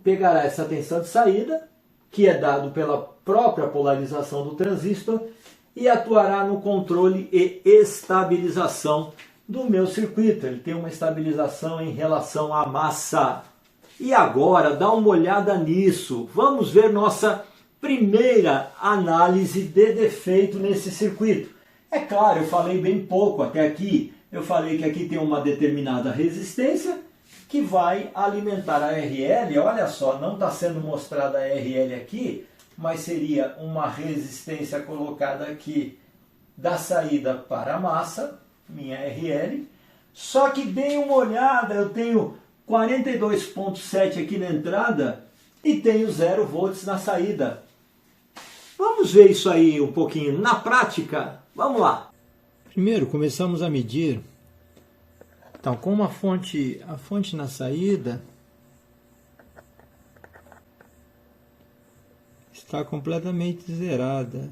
pegará essa tensão de saída, que é dado pela própria polarização do transistor, e atuará no controle e estabilização do meu circuito. Ele tem uma estabilização em relação à massa. E agora, dá uma olhada nisso. Vamos ver nossa primeira análise de defeito nesse circuito. É claro, eu falei bem pouco até aqui. Eu falei que aqui tem uma determinada resistência que vai alimentar a RL. Olha só, não está sendo mostrada a RL aqui, mas seria uma resistência colocada aqui da saída para a massa, minha RL. Só que deem uma olhada, eu tenho 42,7 aqui na entrada e tenho 0 volts na saída. Vamos ver isso aí um pouquinho na prática? Vamos lá. Primeiro começamos a medir. Então, como a fonte na saída está completamente zerada,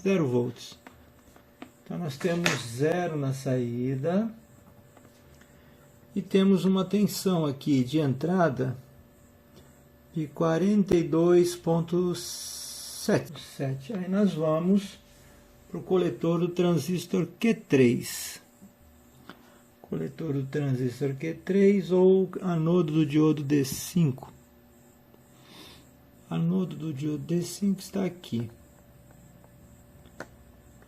0 volts. Então nós temos 0 na saída e temos uma tensão aqui de entrada de 42,7. Aí nós vamos para o coletor do transistor Q3. Coletor do transistor Q3 ou anodo do diodo D5. Anodo do diodo D5 está aqui.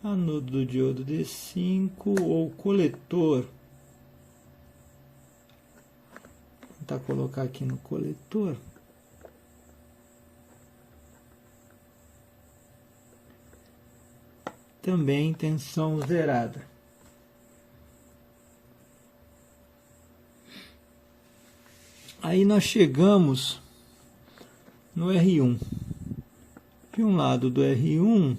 Anodo do diodo D5 ou coletor. Vou tentar colocar aqui no coletor. Também tensão zerada. Aí nós chegamos no R1. De um lado do R1,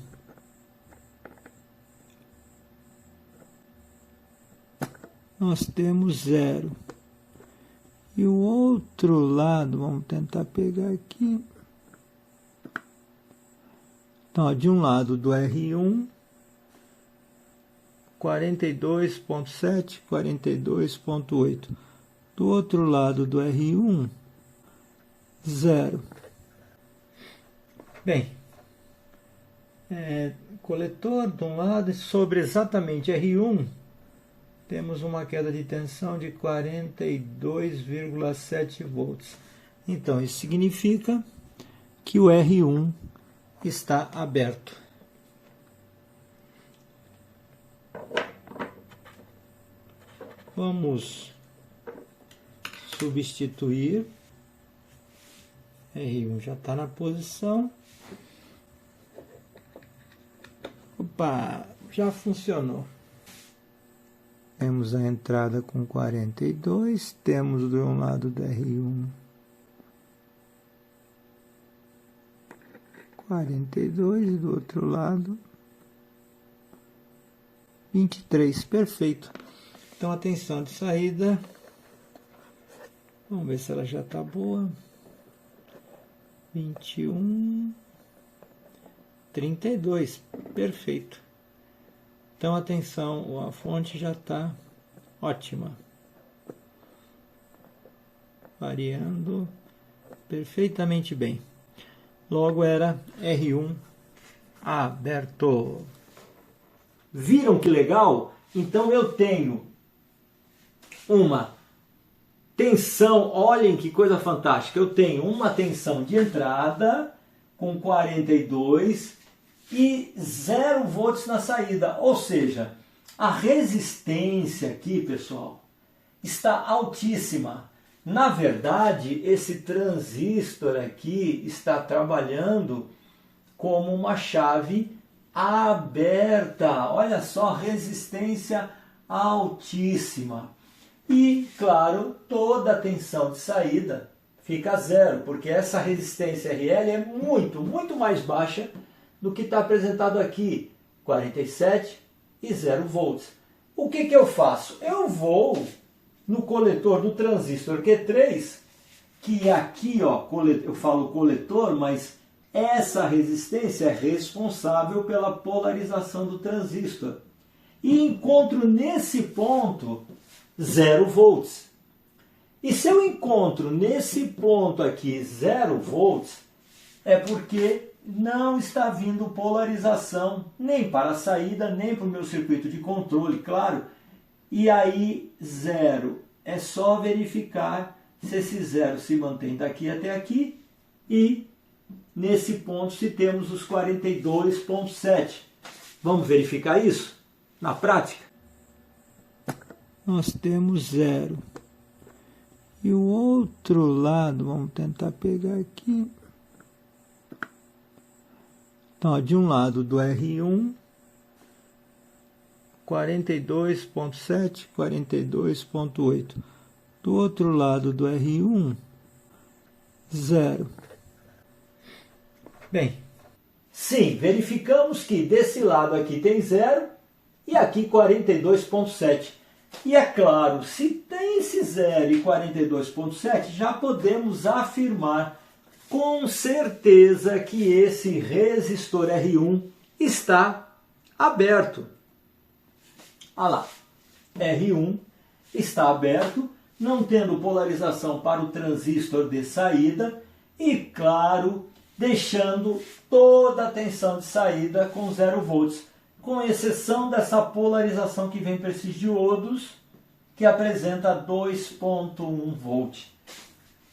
nós temos 0. E o outro lado, vamos tentar pegar aqui. Então, ó, de um lado do R1, 42.7, 42.8. Do outro lado do R1, 0. Bem, coletor de um lado, sobre exatamente R1, temos uma queda de tensão de 42,7 volts. Então, isso significa que o R1 está aberto. Vamos substituir. R1 já está na posição. Opa, já funcionou. Temos a entrada com 42, temos de um lado do R1 42 e do outro lado 23, perfeito. Então a tensão de saída, vamos ver se ela já está boa, 21, 32, perfeito. Então a tensão, a fonte já está ótima, variando perfeitamente bem. Logo era R1 aberto. Viram que legal? Então eu tenho uma tensão, olhem que coisa fantástica, eu tenho uma tensão de entrada com 42 e 0 volts na saída, ou seja, a resistência aqui, pessoal, está altíssima. Na verdade, esse transistor aqui está trabalhando como uma chave aberta. Olha só, resistência altíssima. E, claro, toda a tensão de saída fica zero, porque essa resistência RL é muito, muito mais baixa do que está apresentado aqui, 47 e 0 volts. O que eu faço? Eu vou no coletor do transistor Q3, que aqui, ó, eu falo coletor, mas essa resistência é responsável pela polarização do transistor. E encontro nesse ponto 0 volts. E se eu encontro nesse ponto aqui 0 volts, é porque não está vindo polarização nem para a saída, nem para o meu circuito de controle, claro. E aí 0, é só verificar se esse 0 se mantém daqui até aqui e nesse ponto se temos os 42,7. Vamos verificar isso na prática? Nós temos 0. E o outro lado, vamos tentar pegar aqui. Então, ó, de um lado do R1, 42,7, 42,8. Do outro lado do R1, 0. Bem, sim, verificamos que desse lado aqui tem 0 e aqui 42,7. E é claro, se tem esse 0 e 42,7, já podemos afirmar com certeza que esse resistor R1 está aberto. Olha lá, R1 está aberto, não tendo polarização para o transistor de saída e, claro, deixando toda a tensão de saída com 0 volts, com exceção dessa polarização que vem para esses diodos, que apresenta 2,1 volt.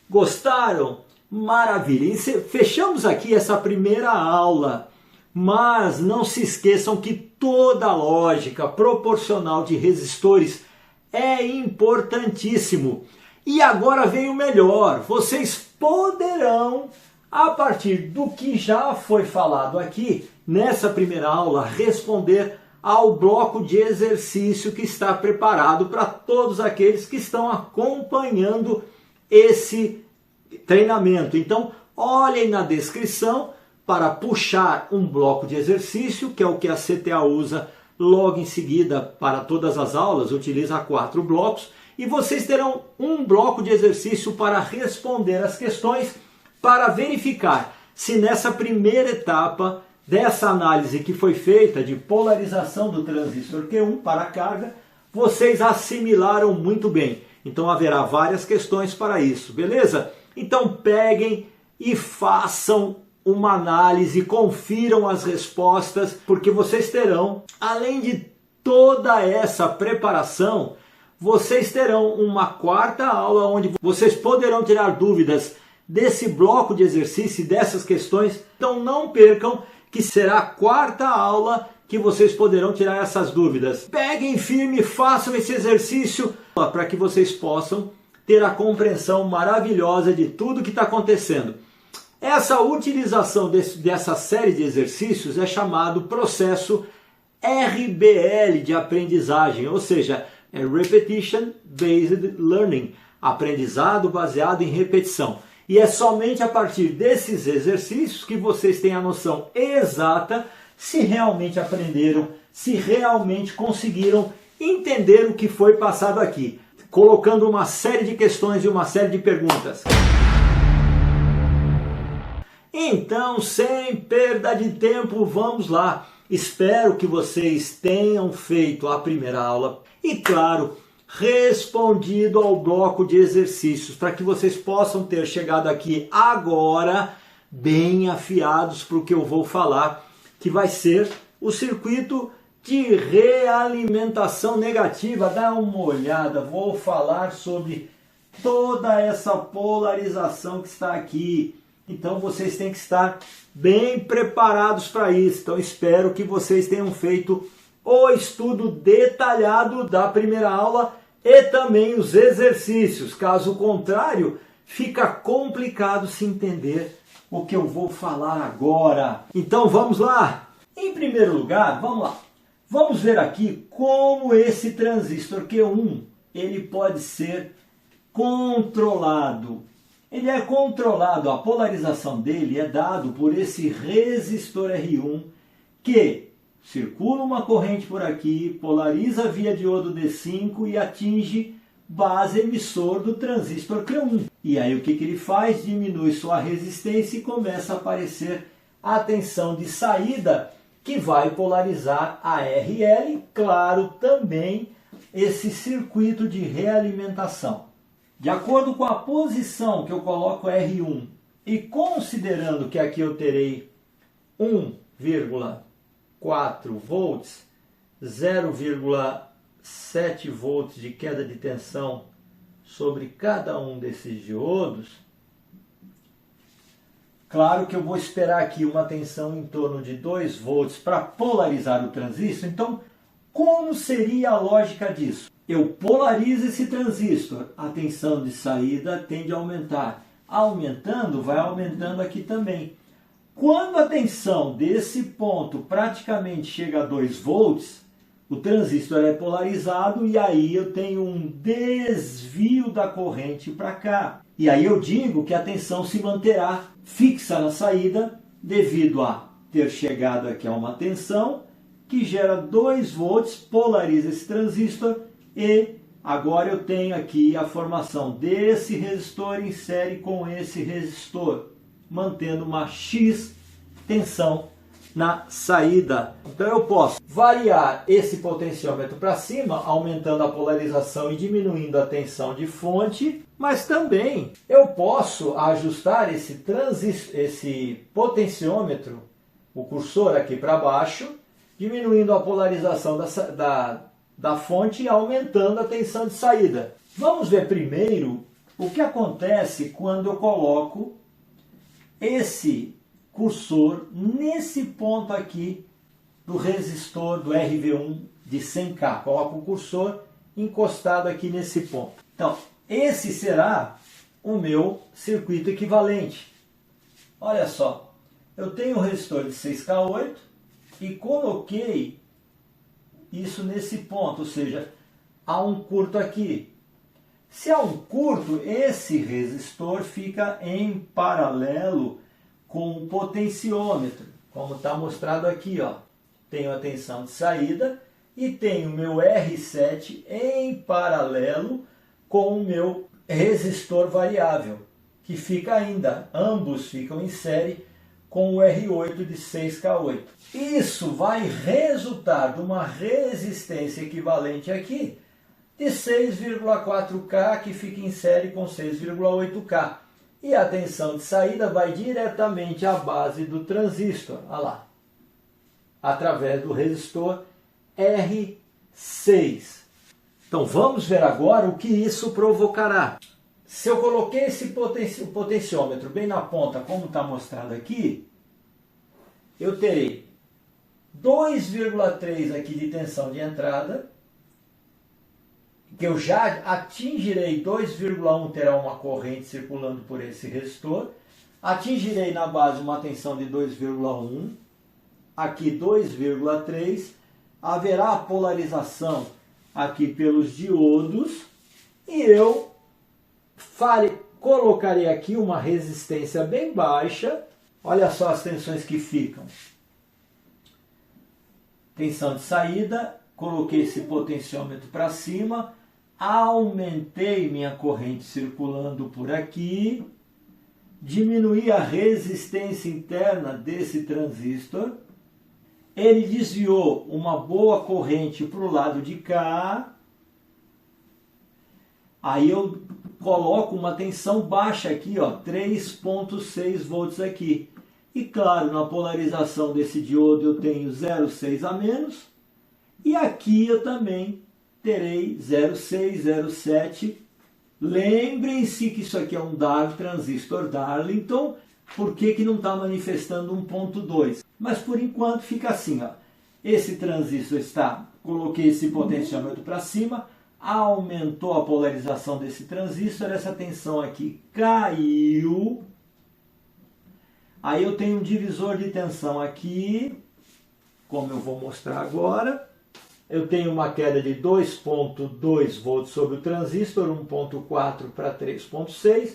Gostaram? Maravilha! E fechamos aqui essa primeira aula, mas não se esqueçam que toda a lógica proporcional de resistores é importantíssimo. E agora vem o melhor, vocês poderão, a partir do que já foi falado aqui, nessa primeira aula, responder ao bloco de exercício que está preparado para todos aqueles que estão acompanhando esse treinamento. Então, olhem na descrição para puxar um bloco de exercício, que é o que a CTA usa logo em seguida, para todas as aulas, utiliza 4 blocos e vocês terão um bloco de exercício para responder as questões, para verificar se nessa primeira etapa dessa análise que foi feita de polarização do transistor Q1 para a carga, vocês assimilaram muito bem. Então haverá várias questões para isso, beleza? Então peguem e façam uma análise, confiram as respostas, porque vocês terão, além de toda essa preparação, vocês terão uma 4ª aula onde vocês poderão tirar dúvidas desse bloco de exercício e dessas questões. Então não percam que será a 4ª aula que vocês poderão tirar essas dúvidas. Peguem firme, façam esse exercício para que vocês possam ter a compreensão maravilhosa de tudo que está acontecendo. Essa utilização dessa série de exercícios é chamado processo RBL de aprendizagem, ou seja, é Repetition Based Learning, aprendizado baseado em repetição. E é somente a partir desses exercícios que vocês têm a noção exata se realmente aprenderam, se realmente conseguiram entender o que foi passado aqui, colocando uma série de questões e uma série de perguntas. Então, sem perda de tempo, vamos lá. Espero que vocês tenham feito a primeira aula e, claro, respondido ao bloco de exercícios, para que vocês possam ter chegado aqui agora bem afiados para o que eu vou falar, que vai ser o circuito de realimentação negativa. Dá uma olhada, vou falar sobre toda essa polarização que está aqui. Então vocês têm que estar bem preparados para isso. Então espero que vocês tenham feito o estudo detalhado da primeira aula e também os exercícios. Caso contrário, fica complicado se entender o que eu vou falar agora. Então vamos lá. Em primeiro lugar, vamos lá. Vamos ver aqui como esse transistor Q1 ele pode ser controlado. Ele é controlado, a polarização dele é dado por esse resistor R1 que circula uma corrente por aqui, polariza a via diodo D5 e atinge base emissor do transistor Q1. E aí o que ele faz? Diminui sua resistência e começa a aparecer a tensão de saída que vai polarizar a RL, claro, também esse circuito de realimentação. De acordo com a posição que eu coloco R1 e considerando que aqui eu terei 1,4 volts, 0,7 volts de queda de tensão sobre cada um desses diodos, claro que eu vou esperar aqui uma tensão em torno de 2 volts para polarizar o transistor. Então, como seria a lógica disso? Eu polarizo esse transistor, a tensão de saída tende a aumentar. Aumentando, vai aumentando aqui também. Quando a tensão desse ponto praticamente chega a 2 volts, o transistor é polarizado e aí eu tenho um desvio da corrente para cá. E aí eu digo que a tensão se manterá fixa na saída devido a ter chegado aqui a uma tensão que gera 2 volts, polariza esse transistor e agora eu tenho aqui a formação desse resistor em série com esse resistor, mantendo uma X tensão na saída. Então eu posso variar esse potenciômetro para cima, aumentando a polarização e diminuindo a tensão de fonte, mas também eu posso ajustar esse potenciômetro, o cursor aqui para baixo, diminuindo a polarização da fonte e aumentando a tensão de saída. Vamos ver primeiro o que acontece quando eu coloco esse cursor nesse ponto aqui do resistor do RV1 de 100K. Coloco o cursor encostado aqui nesse ponto. Então, esse será o meu circuito equivalente. Olha só, eu tenho um resistor de 6K8 e coloquei isso nesse ponto, ou seja, há um curto aqui. Se há um curto, esse resistor fica em paralelo com o potenciômetro, como está mostrado aqui, ó. Tenho a tensão de saída e tenho meu R7 em paralelo com o meu resistor variável, que fica ainda, ambos ficam em série com o R8 de 6K8. Isso vai resultar de uma resistência equivalente aqui de 6,4K, que fica em série com 6,8K. E a tensão de saída vai diretamente à base do transistor, olha lá, através do resistor R6. Então vamos ver agora o que isso provocará. Se eu coloquei esse potenciômetro bem na ponta, como está mostrado aqui, eu terei 2,3 aqui de tensão de entrada, que eu já atingirei 2,1, terá uma corrente circulando por esse resistor, atingirei na base uma tensão de 2,1, aqui 2,3, haverá a polarização aqui pelos diodos, e eu colocarei aqui uma resistência bem baixa. Olha só as tensões que ficam. Tensão de saída, coloquei esse potenciômetro para cima, aumentei minha corrente circulando por aqui, diminuí a resistência interna desse transistor, ele desviou uma boa corrente para o lado de cá, aí eu coloco uma tensão baixa aqui, ó, 3,6 volts aqui. E claro, na polarização desse diodo eu tenho 0,6 a menos, e aqui eu também terei 0,6, 0,7. Lembrem-se que isso aqui é um transistor Darlington, por que não está manifestando 1,2? Mas por enquanto fica assim, ó. Esse transistor coloquei esse potenciômetro para cima, aumentou a polarização desse transistor, essa tensão aqui caiu. Aí eu tenho um divisor de tensão aqui, como eu vou mostrar agora. Eu tenho uma queda de 2,2 volts sobre o transistor, 1,4 para 3,6,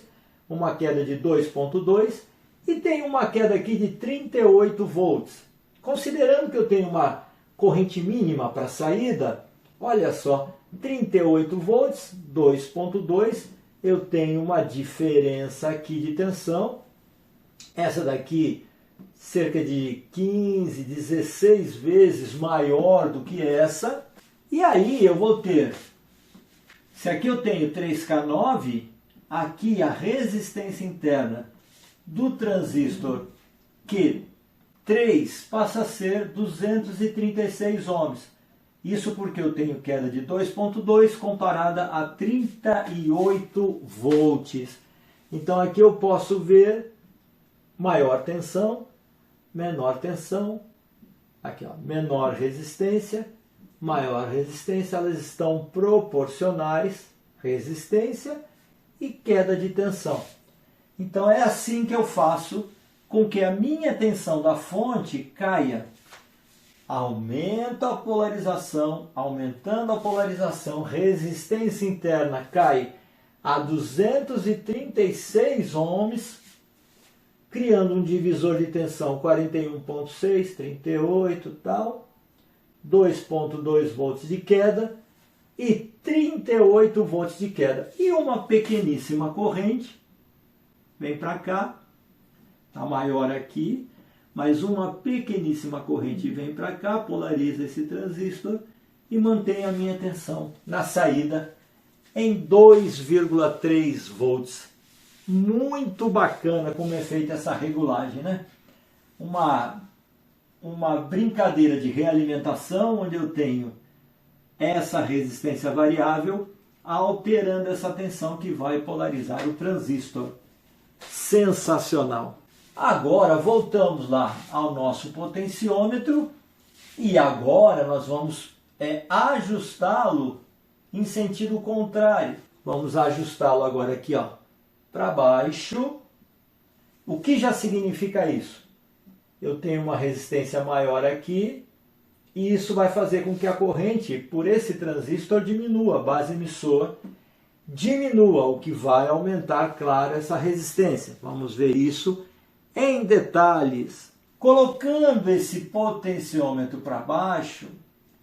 uma queda de 2,2 e tenho uma queda aqui de 38 volts. Considerando que eu tenho uma corrente mínima para saída, olha só, 38 volts, 2,2, eu tenho uma diferença aqui de tensão. Essa daqui cerca de 15, 16 vezes maior do que essa. E aí eu vou ter, se aqui eu tenho 3K9, aqui a resistência interna do transistor Q3 passa a ser 236 ohms. Isso porque eu tenho queda de 2,2 comparada a 38 volts. Então aqui eu posso ver maior tensão, menor tensão, aqui ó, menor resistência, maior resistência, elas estão proporcionais, resistência e queda de tensão. Então é assim que eu faço com que a minha tensão da fonte caia. Aumento a polarização, aumentando a polarização, resistência interna cai a 236 ohms, criando um divisor de tensão 41,6, 38 tal, 2,2 volts de queda e 38 volts de queda. E uma pequeníssima corrente, vem para cá, está maior aqui, mas uma pequeníssima corrente vem para cá, polariza esse transistor e mantém a minha tensão na saída em 2,3 volts. Muito bacana como é feita essa regulagem, né? Uma brincadeira de realimentação, onde eu tenho essa resistência variável alterando essa tensão que vai polarizar o transistor. Sensacional! Agora voltamos lá ao nosso potenciômetro e agora nós vamos ajustá-lo em sentido contrário. Vamos ajustá-lo agora aqui, ó, para baixo. O que já significa isso? Eu tenho uma resistência maior aqui e isso vai fazer com que a corrente por esse transistor diminua, a base emissora diminua, o que vai aumentar, claro, essa resistência. Vamos ver isso em detalhes. Colocando esse potenciômetro para baixo,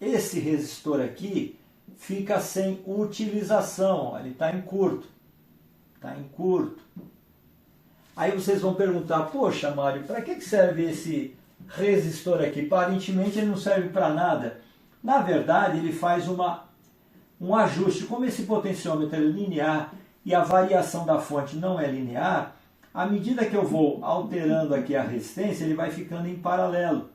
esse resistor aqui fica sem utilização, ele está em curto. Está em curto. Aí vocês vão perguntar, poxa Mário, para que serve esse resistor aqui? Aparentemente ele não serve para nada. Na verdade ele faz um ajuste. Como esse potenciômetro é linear e a variação da fonte não é linear, à medida que eu vou alterando aqui a resistência, ele vai ficando em paralelo.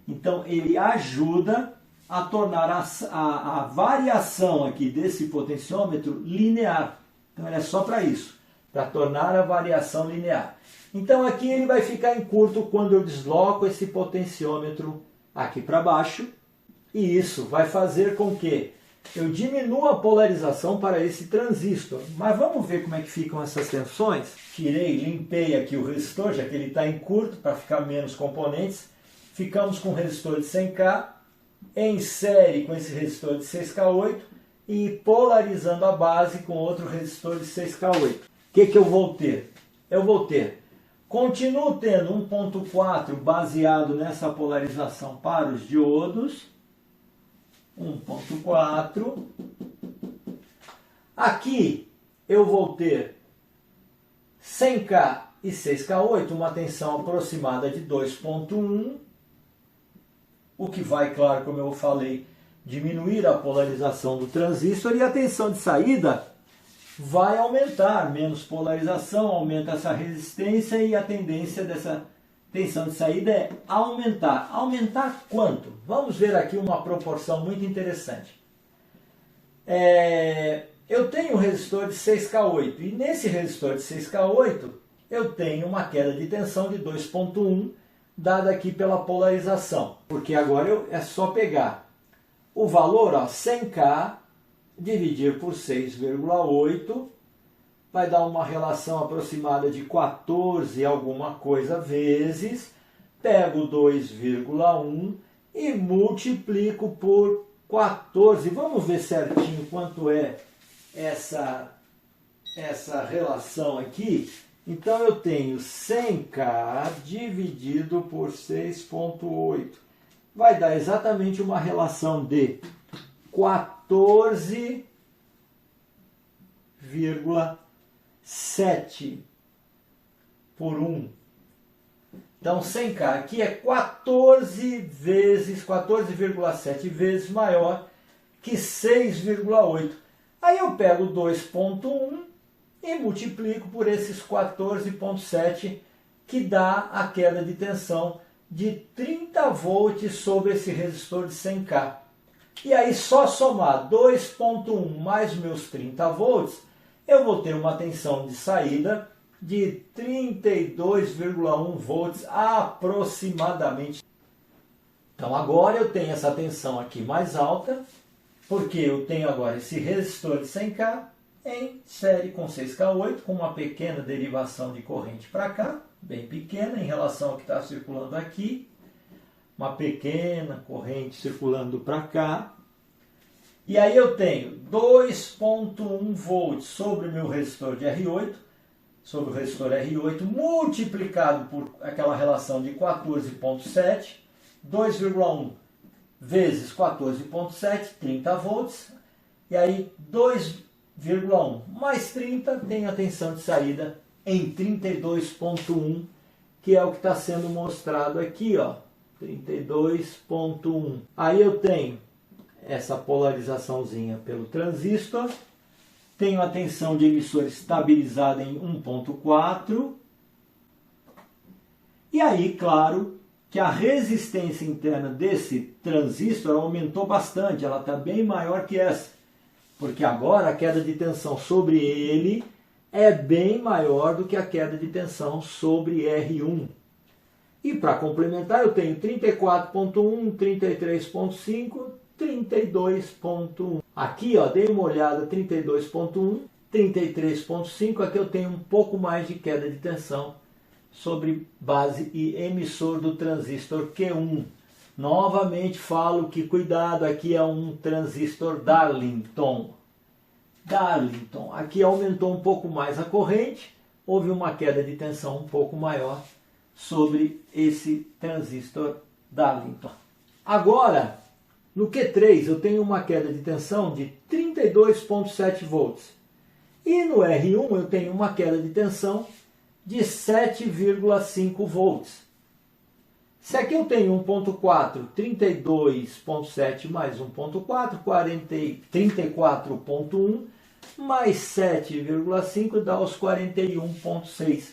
Então ele ajuda a tornar a variação aqui desse potenciômetro linear. Então ele é só para isso, para tornar a variação linear. Então aqui ele vai ficar em curto quando eu desloco esse potenciômetro aqui para baixo. E isso vai fazer com que eu diminua a polarização para esse transistor. Mas vamos ver como é que ficam essas tensões. Limpei aqui o resistor, já que ele está em curto, para ficar menos componentes. Ficamos com um resistor de 100K, em série com esse resistor de 6K8 e polarizando a base com outro resistor de 6K8. O que eu vou ter? Continuo tendo 1.4 baseado nessa polarização para os diodos. 1.4. Aqui eu vou ter 100K e 6K8, uma tensão aproximada de 2.1, o que vai, claro, como eu falei, diminuir a polarização do transistor, e a tensão de saída vai aumentar, menos polarização, aumenta essa resistência, e a tendência dessa tensão de saída é aumentar. Aumentar quanto? Vamos ver aqui uma proporção muito interessante. Eu tenho um resistor de 6K8 e nesse resistor de 6K8 eu tenho uma queda de tensão de 2.1 dada aqui pela polarização. Porque agora é só pegar o valor, 100K, dividir por 6,8, vai dar uma relação aproximada de 14 alguma coisa vezes, pego 2,1 e multiplico por 14. Vamos ver certinho quanto é essa relação aqui. Então eu tenho 100K dividido por 6,8. Vai dar exatamente uma relação de 14,7 por 1. Então 100K aqui é 14,7 vezes maior que 6,8. Aí eu pego 2,1 e multiplico por esses 14,7, que dá a queda de tensão de 30 volts sobre esse resistor de 100K. E aí só somar 2,1 mais meus 30 volts, eu vou ter uma tensão de saída de 32,1 volts aproximadamente. Então agora eu tenho essa tensão aqui mais alta, porque eu tenho agora esse resistor de 100K em série com 6K8, com uma pequena derivação de corrente para cá, bem pequena em relação ao que está circulando aqui, uma pequena corrente circulando para cá. E aí eu tenho 2,1 volts sobre o meu resistor de R8, sobre o resistor R8, multiplicado por aquela relação de 14,7, 2,1 vezes 14,7, 30 volts, e aí 2,1 mais 30 tem a tensão de saída em 32,1, que é o que está sendo mostrado aqui, 32,1. Aí eu tenho essa polarizaçãozinha pelo transistor, tenho a tensão de emissor estabilizada em 1,4, e aí, claro, que a resistência interna desse transistor aumentou bastante, ela está bem maior que essa, porque agora a queda de tensão sobre ele é bem maior do que a queda de tensão sobre R1. E para complementar eu tenho 34,1, 33,5, 32,1. Aqui dei uma olhada, 32,1, 33,5, aqui eu tenho um pouco mais de queda de tensão sobre base e emissor do transistor Q1. Novamente falo que cuidado, aqui é um transistor Darlington. Aqui aumentou um pouco mais a corrente, houve uma queda de tensão um pouco maior sobre esse transistor Darlington. Agora, No Q3 eu tenho uma queda de tensão de 32,7 volts. E no R1 eu tenho uma queda de tensão de 7,5 volts. Se aqui eu tenho 1.4, 32,7 mais 1.4, 34,1 mais 7,5 dá os 41,6.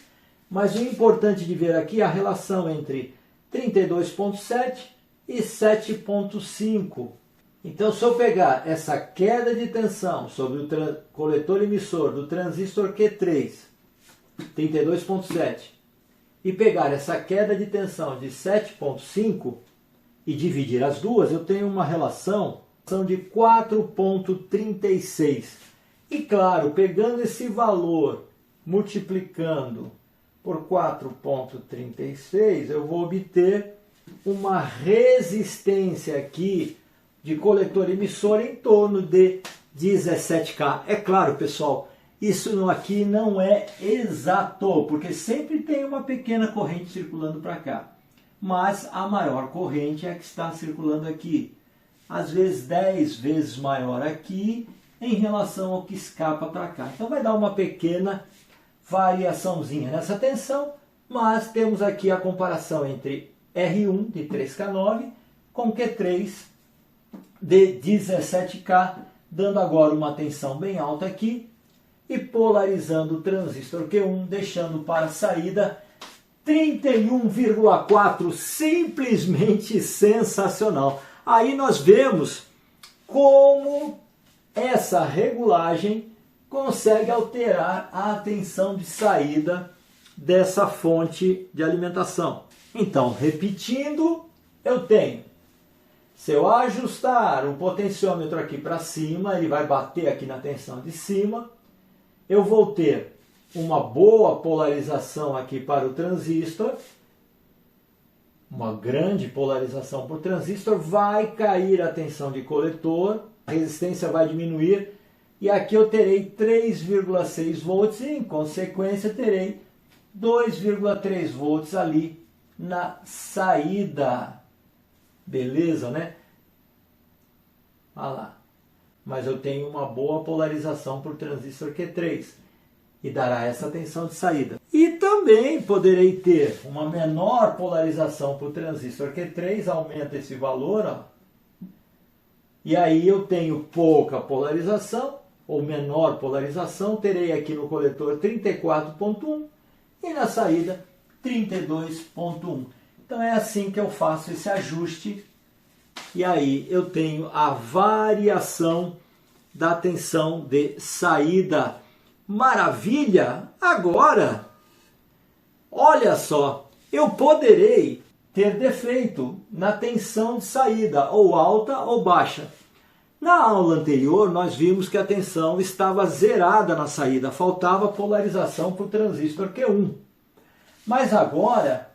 Mas o importante de ver aqui é a relação entre 32,7 e 7,5. Então, se eu pegar essa queda de tensão sobre o coletor emissor do transistor Q3, 32,7, e pegar essa queda de tensão de 7,5 e dividir as duas, eu tenho uma relação de 4,36. E claro, pegando esse valor, multiplicando por 4,36, eu vou obter uma resistência aqui de coletor emissor em torno de 17K. É claro, pessoal, isso aqui não é exato, porque sempre tem uma pequena corrente circulando para cá. Mas a maior corrente é a que está circulando aqui. Às vezes 10 vezes maior aqui em relação ao que escapa para cá. Então vai dar uma pequena variaçãozinha nessa tensão, mas temos aqui a comparação entre R1 de 3K9 com Q3 de 17K, dando agora uma tensão bem alta aqui e polarizando o transistor Q1, deixando para a saída 31,4, simplesmente sensacional. Aí nós vemos como essa regulagem consegue alterar a tensão de saída dessa fonte de alimentação. Então, repetindo, eu tenho, se eu ajustar o potenciômetro aqui para cima, ele vai bater aqui na tensão de cima, eu vou ter uma boa polarização aqui para o transistor, uma grande polarização para o transistor, vai cair a tensão de coletor, a resistência vai diminuir, e aqui eu terei 3,6 volts e, em consequência, terei 2,3 volts ali na saída. Beleza, né? Olha lá. Mas eu tenho uma boa polarização para o transistor Q3 e dará essa tensão de saída. E também poderei ter uma menor polarização para o transistor Q3, aumenta esse valor, ó. E aí eu tenho pouca polarização, ou menor polarização, terei aqui no coletor 34,1 e na saída 32,1. Então é assim que eu faço esse ajuste e aí eu tenho a variação da tensão de saída. Maravilha! Agora, olha só, eu poderei ter defeito na tensão de saída, ou alta ou baixa. Na aula anterior, nós vimos que a tensão estava zerada na saída, faltava polarização para o transistor Q1. Mas agora,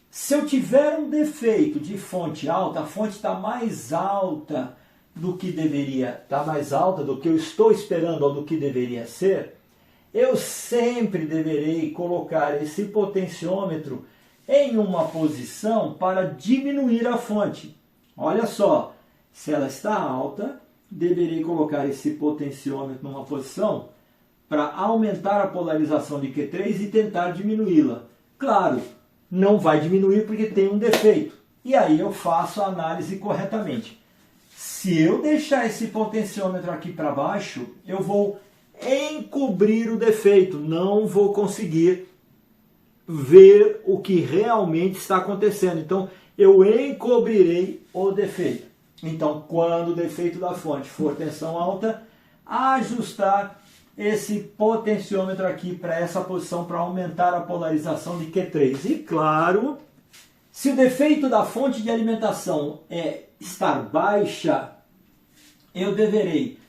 se eu tiver um defeito de fonte alta, a fonte está mais alta do que deveria, está mais alta do que eu estou esperando ou do que deveria ser, eu sempre deverei colocar esse potenciômetro em uma posição para diminuir a fonte. Olha só, se ela está alta, deverei colocar esse potenciômetro numa posição para aumentar a polarização de Q3 e tentar diminuí-la. Claro, não vai diminuir porque tem um defeito. E aí eu faço a análise corretamente. Se eu deixar esse potenciômetro aqui para baixo, eu vou encobrir o defeito, não vou conseguir ver o que realmente está acontecendo. Então, eu encobrirei o defeito. Então, quando o defeito da fonte for tensão alta, ajustar esse potenciômetro aqui para essa posição para aumentar a polarização de Q3. E claro, se o defeito da fonte de alimentação é estar baixa, eu deverei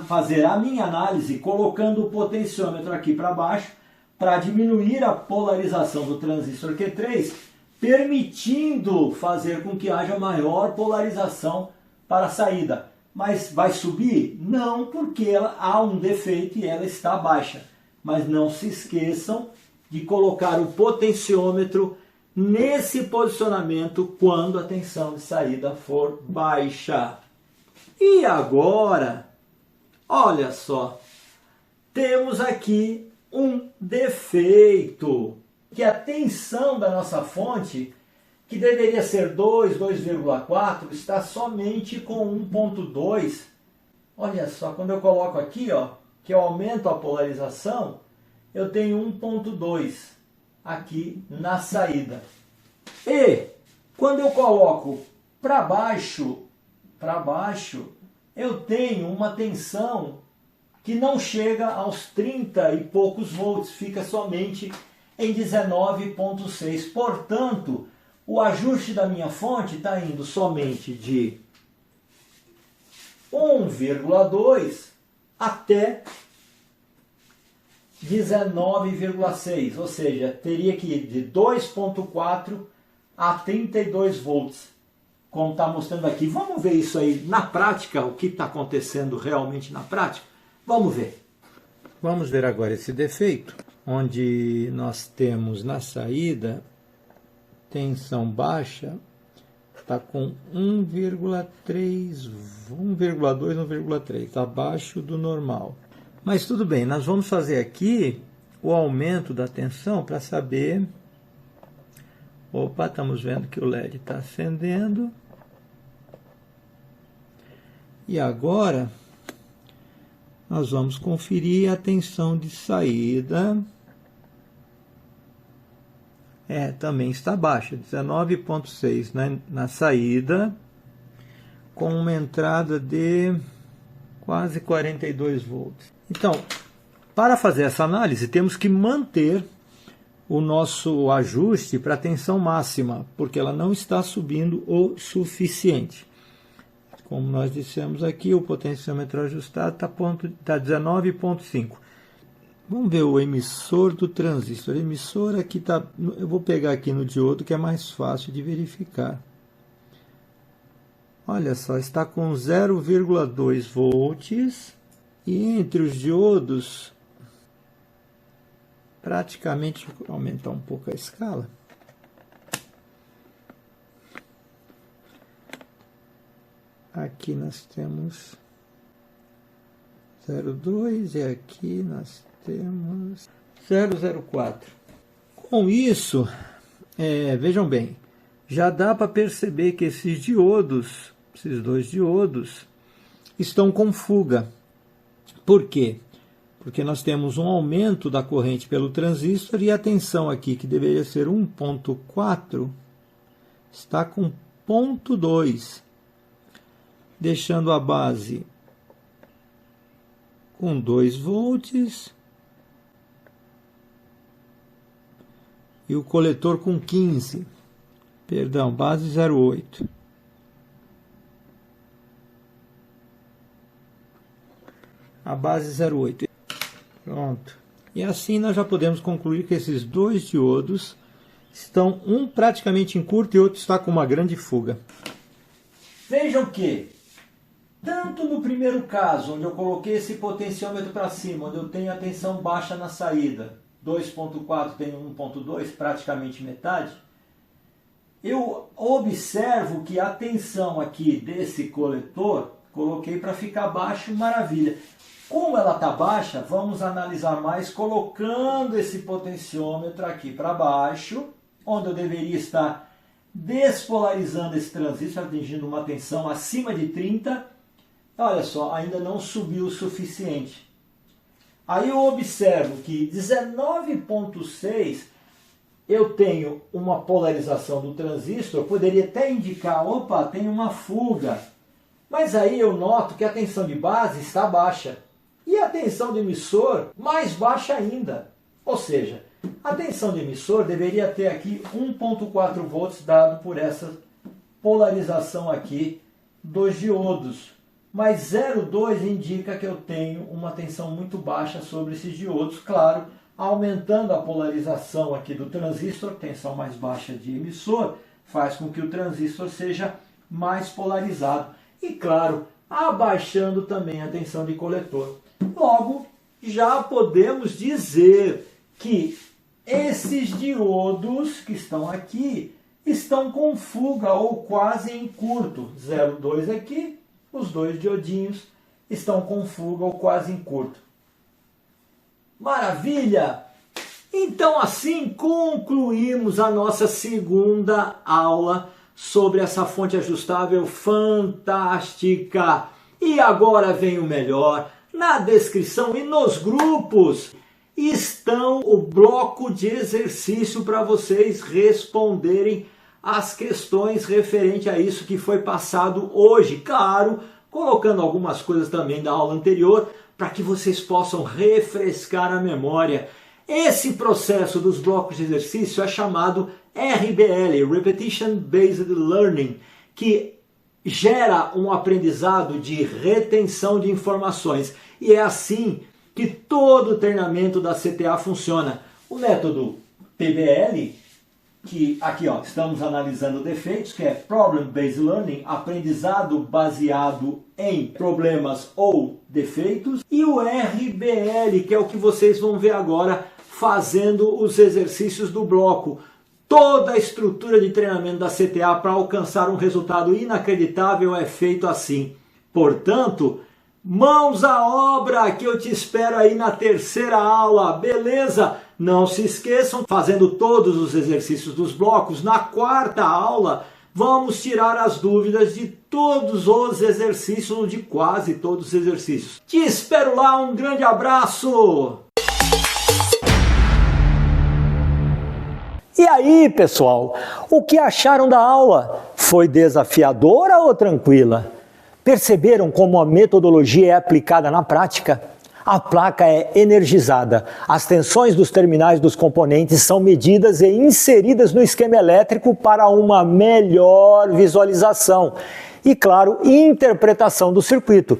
fazer a minha análise colocando o potenciômetro aqui para baixo para diminuir a polarização do transistor Q3, permitindo fazer com que haja maior polarização para a saída. Mas vai subir? Não, porque há um defeito e ela está baixa. Mas não se esqueçam de colocar o potenciômetro nesse posicionamento quando a tensão de saída for baixa. E agora, olha só, temos aqui um defeito, que a tensão da nossa fonte, que deveria ser 2, 2,4, está somente com 1,2. Olha só, quando eu coloco aqui, ó, que eu aumento a polarização, eu tenho 1,2 aqui na saída. E quando eu coloco para baixo, eu tenho uma tensão que não chega aos 30 e poucos volts, fica somente em 19,6. Portanto, o ajuste da minha fonte está indo somente de 1,2 até 19,6, ou seja, teria que ir de 2,4 a 32 volts, como está mostrando aqui. Vamos ver isso aí na prática, o que está acontecendo realmente na prática? Vamos ver. Vamos ver agora esse defeito, onde nós temos na saída tensão baixa, está com 1,3, 1,2, 1,3, abaixo do normal. Mas tudo bem, nós vamos fazer aqui o aumento da tensão para saber... Opa, estamos vendo que o LED está acendendo. E agora, nós vamos conferir a tensão de saída. Também está baixa, 19,6 na saída, com uma entrada de quase 42 volts. Então, para fazer essa análise, temos que manter o nosso ajuste para a tensão máxima, porque ela não está subindo o suficiente. Como nós dissemos aqui, o potenciômetro ajustado está 19,5. Vamos ver o emissor do transistor. O emissor aqui está... Eu vou pegar aqui no diodo, que é mais fácil de verificar. Olha só, está com 0,2 volts. E entre os diodos, praticamente... Vou aumentar um pouco a escala. Aqui nós temos 0,2 e aqui nós temos 0,04. Com isso, vejam bem, já dá para perceber que esses diodos, esses dois diodos, estão com fuga. Por quê? Porque nós temos um aumento da corrente pelo transistor e a tensão aqui, que deveria ser 1,4, está com 0,2, deixando a base com 2 volts e o coletor com 15, perdão, base 0,8. A base 0,8. Pronto. E assim nós já podemos concluir que esses dois diodos estão, um praticamente em curto e outro está com uma grande fuga. Vejam que, tanto no primeiro caso, onde eu coloquei esse potenciômetro para cima, onde eu tenho a tensão baixa na saída, 2,4 tem 1,2, praticamente metade, eu observo que a tensão aqui desse coletor, coloquei para ficar baixo, maravilha. Como ela está baixa, vamos analisar mais colocando esse potenciômetro aqui para baixo, onde eu deveria estar despolarizando esse transistor, atingindo uma tensão acima de 30. Olha só, ainda não subiu o suficiente. Aí eu observo que 19,6 eu tenho uma polarização do transistor, poderia até indicar, opa, tem uma fuga. Mas aí eu noto que a tensão de base está baixa. E a tensão do emissor mais baixa ainda. Ou seja, a tensão do emissor deveria ter aqui 1,4 volts dado por essa polarização aqui dos diodos. Mas 0,2 indica que eu tenho uma tensão muito baixa sobre esses diodos. Claro, aumentando a polarização aqui do transistor, tensão mais baixa de emissor, faz com que o transistor seja mais polarizado. E claro, abaixando também a tensão de coletor. Logo, já podemos dizer que esses diodos que estão aqui estão com fuga ou quase em curto. 0,2 aqui, os dois diodinhos estão com fuga ou quase em curto. Maravilha! Então assim concluímos a nossa segunda aula sobre essa fonte ajustável fantástica. E agora vem o melhor. Na descrição e nos grupos estão o bloco de exercício para vocês responderem as questões referente a isso que foi passado hoje. Claro, colocando algumas coisas também da aula anterior para que vocês possam refrescar a memória. Esse processo dos blocos de exercício é chamado RBL, Repetition Based Learning, que gera um aprendizado de retenção de informações. E é assim que todo o treinamento da CTA funciona. O método PBL, que aqui estamos analisando defeitos, que é Problem Based Learning, aprendizado baseado em problemas ou defeitos. E o RBL, que é o que vocês vão ver agora fazendo os exercícios do bloco. Toda a estrutura de treinamento da CTA para alcançar um resultado inacreditável é feito assim. Portanto, mãos à obra, que eu te espero aí na terceira aula, beleza? Não se esqueçam, fazendo todos os exercícios dos blocos, na quarta aula vamos tirar as dúvidas de todos os exercícios, de quase todos os exercícios. Te espero lá, um grande abraço! E aí, pessoal, o que acharam da aula? Foi desafiadora ou tranquila? Perceberam como a metodologia é aplicada na prática? A placa é energizada, as tensões dos terminais dos componentes são medidas e inseridas no esquema elétrico para uma melhor visualização e, claro, interpretação do circuito.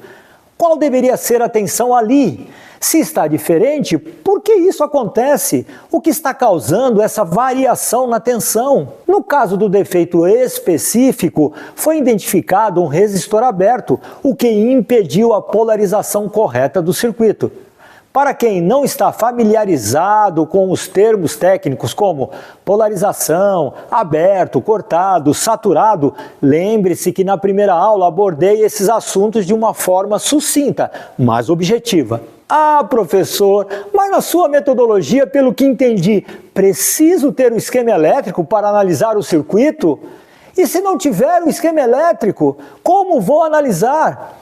Qual deveria ser a tensão ali? Se está diferente, por que isso acontece? O que está causando essa variação na tensão? No caso do defeito específico, foi identificado um resistor aberto, o que impediu a polarização correta do circuito. Para quem não está familiarizado com os termos técnicos como polarização, aberto, cortado, saturado, lembre-se que na primeira aula abordei esses assuntos de uma forma sucinta, mas objetiva. Ah, professor, mas na sua metodologia, pelo que entendi, preciso ter o esquema elétrico para analisar o circuito? E se não tiver o esquema elétrico, como vou analisar?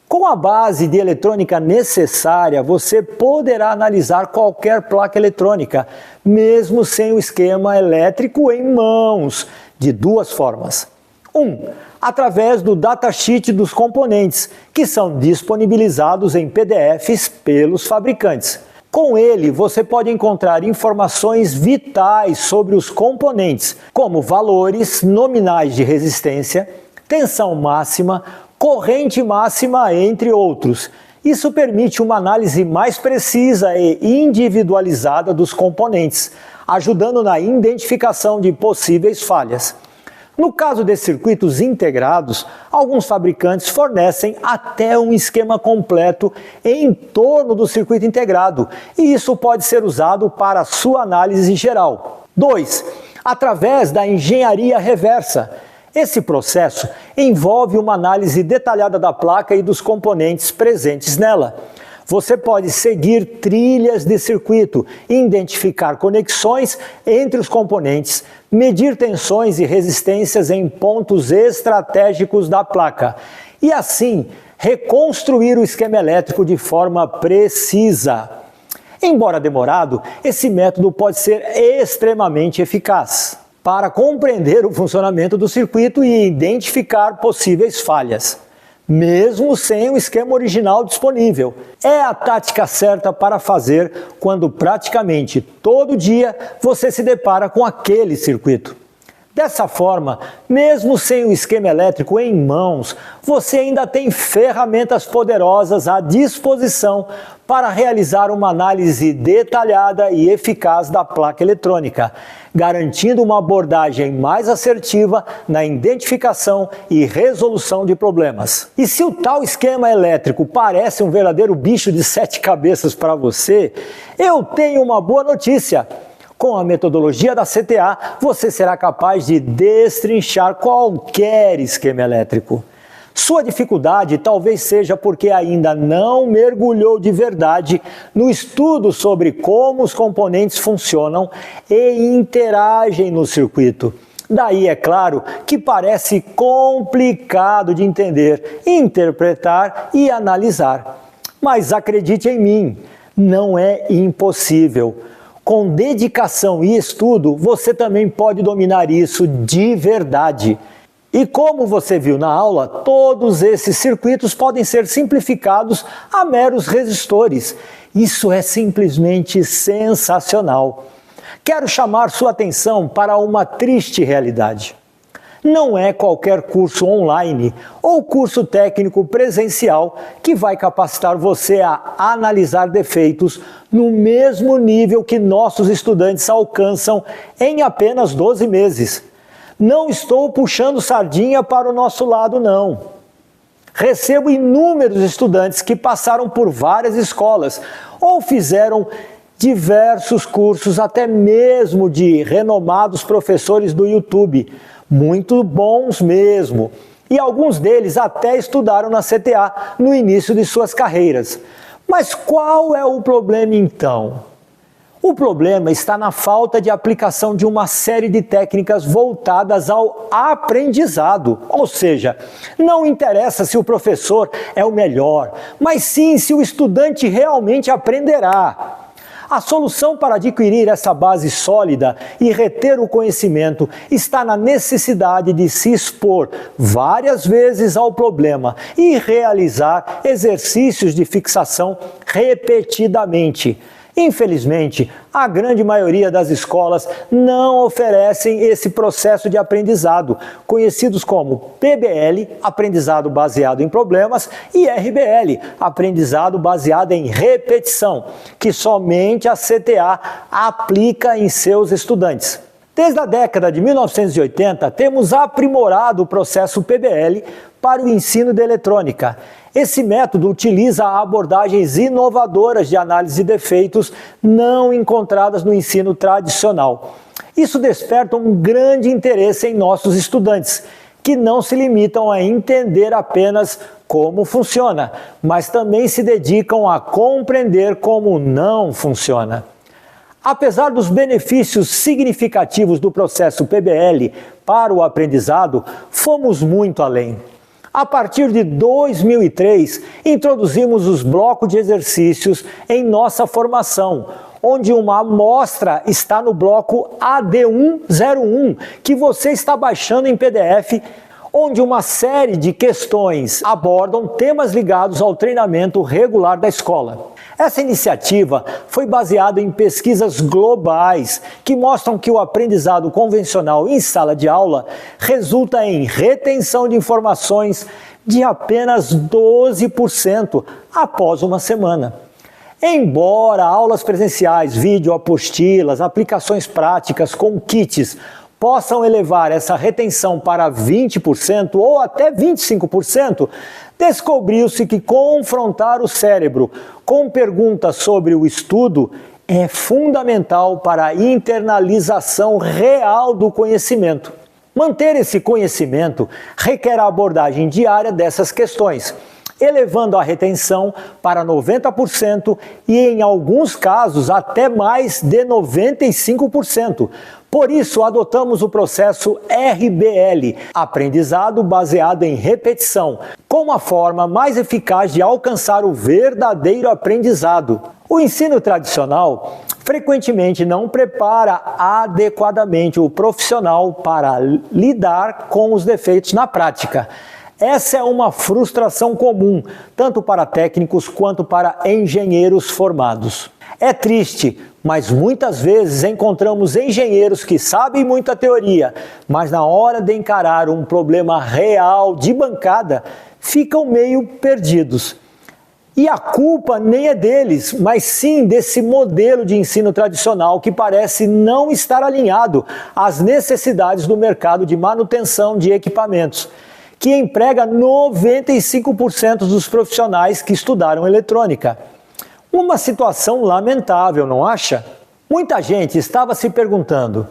Com a base de eletrônica necessária, você poderá analisar qualquer placa eletrônica, mesmo sem o esquema elétrico em mãos, de duas formas. 1. Através do datasheet dos componentes, que são disponibilizados em PDFs pelos fabricantes. Com ele, você pode encontrar informações vitais sobre os componentes, como valores nominais de resistência, tensão máxima, corrente máxima, entre outros. Isso permite uma análise mais precisa e individualizada dos componentes, ajudando na identificação de possíveis falhas. No caso de circuitos integrados, alguns fabricantes fornecem até um esquema completo em torno do circuito integrado, e isso pode ser usado para a sua análise geral. 2. Através da engenharia reversa. Esse processo envolve uma análise detalhada da placa e dos componentes presentes nela. Você pode seguir trilhas de circuito, identificar conexões entre os componentes, medir tensões e resistências em pontos estratégicos da placa e, assim, reconstruir o esquema elétrico de forma precisa. Embora demorado, esse método pode ser extremamente eficaz para compreender o funcionamento do circuito e identificar possíveis falhas, mesmo sem o esquema original disponível. É a tática certa para fazer quando praticamente todo dia você se depara com aquele circuito. Dessa forma, mesmo sem o esquema elétrico em mãos, você ainda tem ferramentas poderosas à disposição para realizar uma análise detalhada e eficaz da placa eletrônica, garantindo uma abordagem mais assertiva na identificação e resolução de problemas. E se o tal esquema elétrico parece um verdadeiro bicho de 7 cabeças para você, eu tenho uma boa notícia. Com a metodologia da CTA, você será capaz de destrinchar qualquer esquema elétrico. Sua dificuldade talvez seja porque ainda não mergulhou de verdade no estudo sobre como os componentes funcionam e interagem no circuito. Daí, é claro, que parece complicado de entender, interpretar e analisar. Mas acredite em mim, não é impossível. Com dedicação e estudo, você também pode dominar isso de verdade. E como você viu na aula, todos esses circuitos podem ser simplificados a meros resistores. Isso é simplesmente sensacional. Quero chamar sua atenção para uma triste realidade. Não é qualquer curso online ou curso técnico presencial que vai capacitar você a analisar defeitos no mesmo nível que nossos estudantes alcançam em apenas 12 meses. Não estou puxando sardinha para o nosso lado, não. Recebo inúmeros estudantes que passaram por várias escolas ou fizeram diversos cursos, até mesmo de renomados professores do YouTube, muito bons mesmo. E alguns deles até estudaram na CTA no início de suas carreiras. Mas qual é o problema então? O problema está na falta de aplicação de uma série de técnicas voltadas ao aprendizado. Ou seja, não interessa se o professor é o melhor, mas sim se o estudante realmente aprenderá. A solução para adquirir essa base sólida e reter o conhecimento está na necessidade de se expor várias vezes ao problema e realizar exercícios de fixação repetidamente. Infelizmente, a grande maioria das escolas não oferecem esse processo de aprendizado, conhecidos como PBL, aprendizado baseado em problemas, e RBL, aprendizado baseado em repetição, que somente a CTA aplica em seus estudantes. Desde a década de 1980, temos aprimorado o processo PBL para o ensino de eletrônica. Esse método utiliza abordagens inovadoras de análise de defeitos não encontradas no ensino tradicional. Isso desperta um grande interesse em nossos estudantes, que não se limitam a entender apenas como funciona, mas também se dedicam a compreender como não funciona. Apesar dos benefícios significativos do processo PBL para o aprendizado, fomos muito além. A partir de 2003, introduzimos os blocos de exercícios em nossa formação, onde uma amostra está no bloco AD101, que você está baixando em PDF, onde uma série de questões abordam temas ligados ao treinamento regular da escola. Essa iniciativa foi baseada em pesquisas globais que mostram que o aprendizado convencional em sala de aula resulta em retenção de informações de apenas 12% após uma semana. Embora aulas presenciais, vídeo, apostilas, aplicações práticas com kits possam elevar essa retenção para 20% ou até 25%, descobriu-se que confrontar o cérebro com perguntas sobre o estudo é fundamental para a internalização real do conhecimento. Manter esse conhecimento requer a abordagem diária dessas questões, elevando a retenção para 90% e, em alguns casos, até mais de 95%. Por isso, adotamos o processo RBL, aprendizado baseado em repetição, como a forma mais eficaz de alcançar o verdadeiro aprendizado. O ensino tradicional frequentemente não prepara adequadamente o profissional para lidar com os defeitos na prática. Essa é uma frustração comum, tanto para técnicos quanto para engenheiros formados. É triste, mas muitas vezes encontramos engenheiros que sabem muita teoria, mas na hora de encarar um problema real de bancada, ficam meio perdidos. E a culpa nem é deles, mas sim desse modelo de ensino tradicional que parece não estar alinhado às necessidades do mercado de manutenção de equipamentos, que emprega 95% dos profissionais que estudaram eletrônica. Uma situação lamentável, não acha? Muita gente estava se perguntando: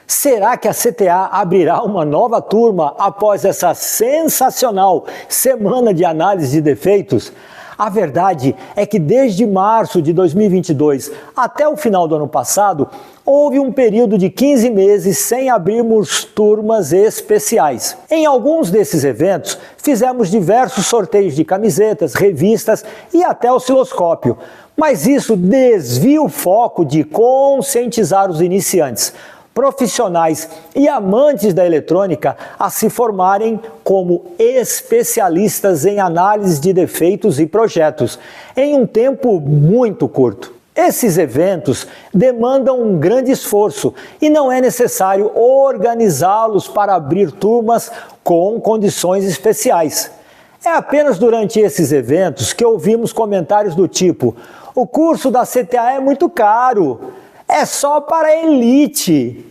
será que a CTA abrirá uma nova turma após essa sensacional semana de análise de defeitos? A verdade é que desde março de 2022 até o final do ano passado, houve um período de 15 meses sem abrirmos turmas especiais. Em alguns desses eventos, fizemos diversos sorteios de camisetas, revistas e até osciloscópio. Mas isso desvia o foco de conscientizar os iniciantes, profissionais e amantes da eletrônica a se formarem como especialistas em análise de defeitos e projetos, em um tempo muito curto. Esses eventos demandam um grande esforço e não é necessário organizá-los para abrir turmas com condições especiais. É apenas durante esses eventos que ouvimos comentários do tipo: o curso da CTA é muito caro, é só para a elite.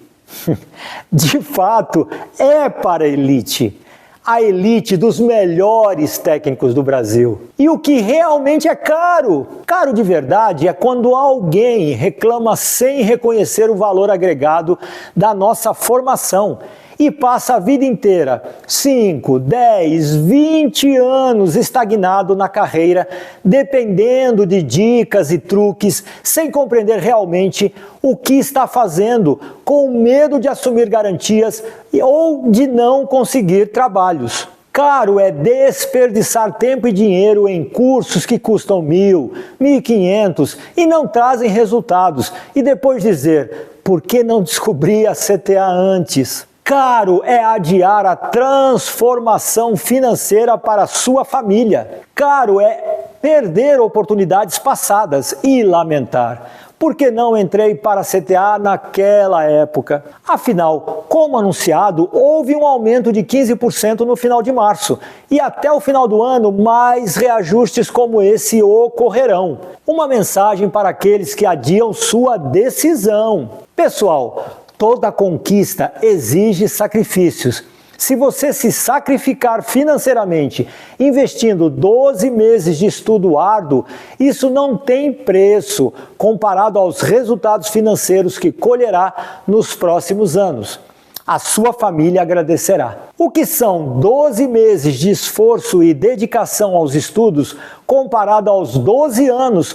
De fato, é para a elite dos melhores técnicos do Brasil. E o que realmente é caro de verdade, é quando alguém reclama sem reconhecer o valor agregado da nossa formação e passa a vida inteira, 5, 10, 20 anos estagnado na carreira, dependendo de dicas e truques, sem compreender realmente o que está fazendo, com medo de assumir garantias ou de não conseguir trabalhos. Caro é desperdiçar tempo e dinheiro em cursos que custam 1.000, 1.500 e não trazem resultados, e depois dizer: por que não descobri a CTA antes? Caro é adiar a transformação financeira para a sua família. Caro é perder oportunidades passadas e lamentar: por que não entrei para a CTA naquela época? Afinal, como anunciado, houve um aumento de 15% no final de março e até o final do ano mais reajustes como esse ocorrerão. Uma mensagem para aqueles que adiam sua decisão. Pessoal, toda conquista exige sacrifícios. Se você se sacrificar financeiramente, investindo 12 meses de estudo árduo, isso não tem preço comparado aos resultados financeiros que colherá nos próximos anos. A sua família agradecerá. O que são 12 meses de esforço e dedicação aos estudos comparado aos 12 anos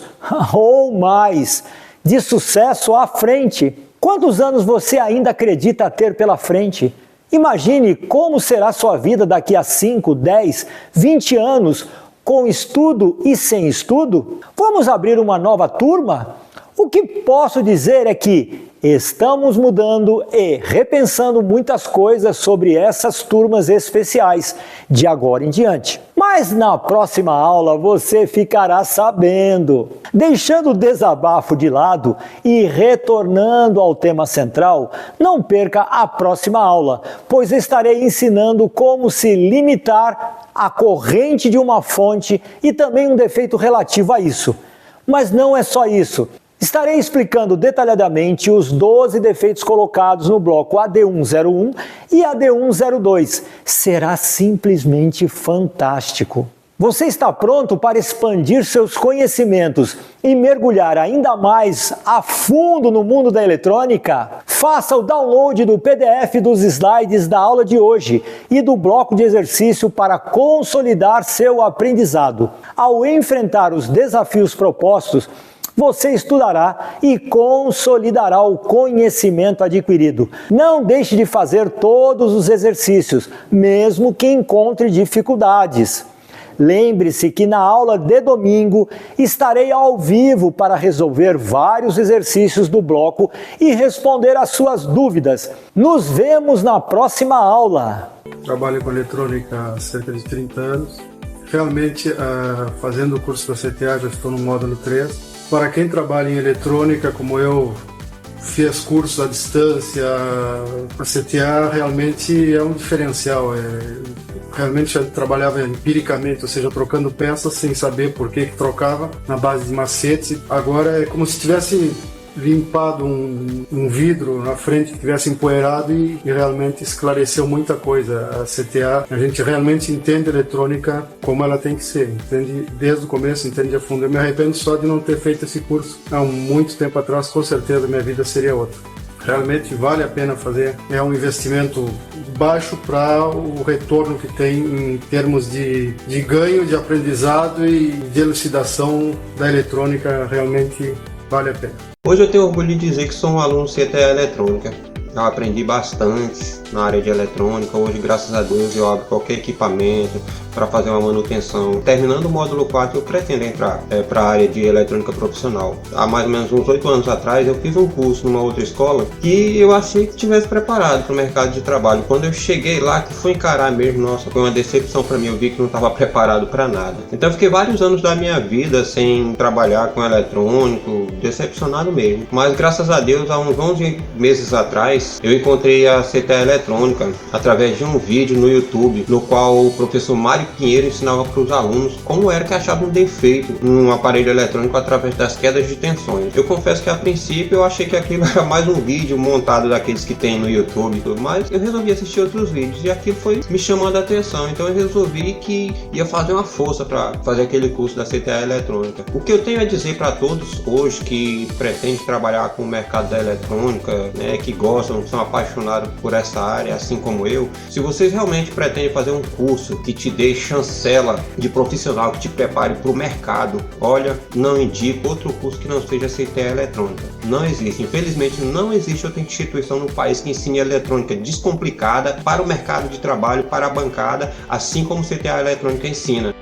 ou mais de sucesso à frente? Quantos anos você ainda acredita ter pela frente? Imagine como será sua vida daqui a 5, 10, 20 anos, com estudo e sem estudo? Vamos abrir uma nova turma? O que posso dizer é que estamos mudando e repensando muitas coisas sobre essas turmas especiais de agora em diante. Mas na próxima aula você ficará sabendo. Deixando o desabafo de lado e retornando ao tema central, não perca a próxima aula, pois estarei ensinando como se limitar a corrente de uma fonte e também um defeito relativo a isso. Mas não é só isso. Estarei explicando detalhadamente os 12 defeitos colocados no bloco AD101 e AD102. Será simplesmente fantástico. Você está pronto para expandir seus conhecimentos e mergulhar ainda mais a fundo no mundo da eletrônica? Faça o download do PDF dos slides da aula de hoje e do bloco de exercício para consolidar seu aprendizado. Ao enfrentar os desafios propostos, você estudará e consolidará o conhecimento adquirido. Não deixe de fazer todos os exercícios, mesmo que encontre dificuldades. Lembre-se que na aula de domingo estarei ao vivo para resolver vários exercícios do bloco e responder às suas dúvidas. Nos vemos na próxima aula. Trabalho com eletrônica há cerca de 30 anos. Realmente, fazendo o curso da CTA, já estou no módulo 3. Para quem trabalha em eletrônica, como eu, fez cursos à distância, a CTA realmente é um diferencial. Realmente eu trabalhava empiricamente, ou seja, trocando peças sem saber por que trocava, na base de macete. Agora é como se estivesse limpado um vidro na frente que tivesse empoeirado e realmente esclareceu muita coisa. A CTA, a gente realmente entende eletrônica como ela tem que ser, entende desde o começo, entende a fundo. Eu me arrependo só de não ter feito esse curso há muito tempo atrás, com certeza minha vida seria outra. Realmente vale a pena fazer, é um investimento baixo para o retorno que tem em termos de ganho, de aprendizado e de elucidação da eletrônica, realmente vale a pena. Hoje eu tenho orgulho de dizer que sou um aluno CTA Eletrônica. Eu aprendi bastante na área de eletrônica. Hoje, graças a Deus, eu abro qualquer equipamento para fazer uma manutenção. Terminando o módulo 4, eu pretendo entrar para a área de eletrônica profissional. Há mais ou menos uns 8 anos atrás, eu fiz um curso numa outra escola que eu achei que estivesse preparado para o mercado de trabalho. Quando eu cheguei lá, que fui encarar mesmo, nossa, foi uma decepção para mim. Eu vi que não estava preparado para nada. Então, eu fiquei vários anos da minha vida sem trabalhar com eletrônico, decepcionado mesmo. Mas, graças a Deus, há uns 11 meses atrás, eu encontrei a CTA Eletrônica através de um vídeo no YouTube, no qual o professor Mário Pinheiro ensinava para os alunos como era que achava um defeito num aparelho eletrônico através das quedas de tensões. Eu confesso que a princípio eu achei que aquilo era mais um vídeo montado daqueles que tem no YouTube, mas eu resolvi assistir outros vídeos e aquilo foi me chamando a atenção. Então eu resolvi que ia fazer uma força para fazer aquele curso da CTA Eletrônica. O que eu tenho a dizer para todos hoje que pretendem trabalhar com o mercado da eletrônica, né, que gostam, são apaixonados por essa área, assim como eu, se vocês realmente pretendem fazer um curso que te dê chancela de profissional, que te prepare para o mercado, olha, não indico outro curso que não seja CTA Eletrônica. Não existe, infelizmente não existe outra instituição no país que ensine eletrônica descomplicada para o mercado de trabalho, para a bancada, assim como CTA Eletrônica ensina.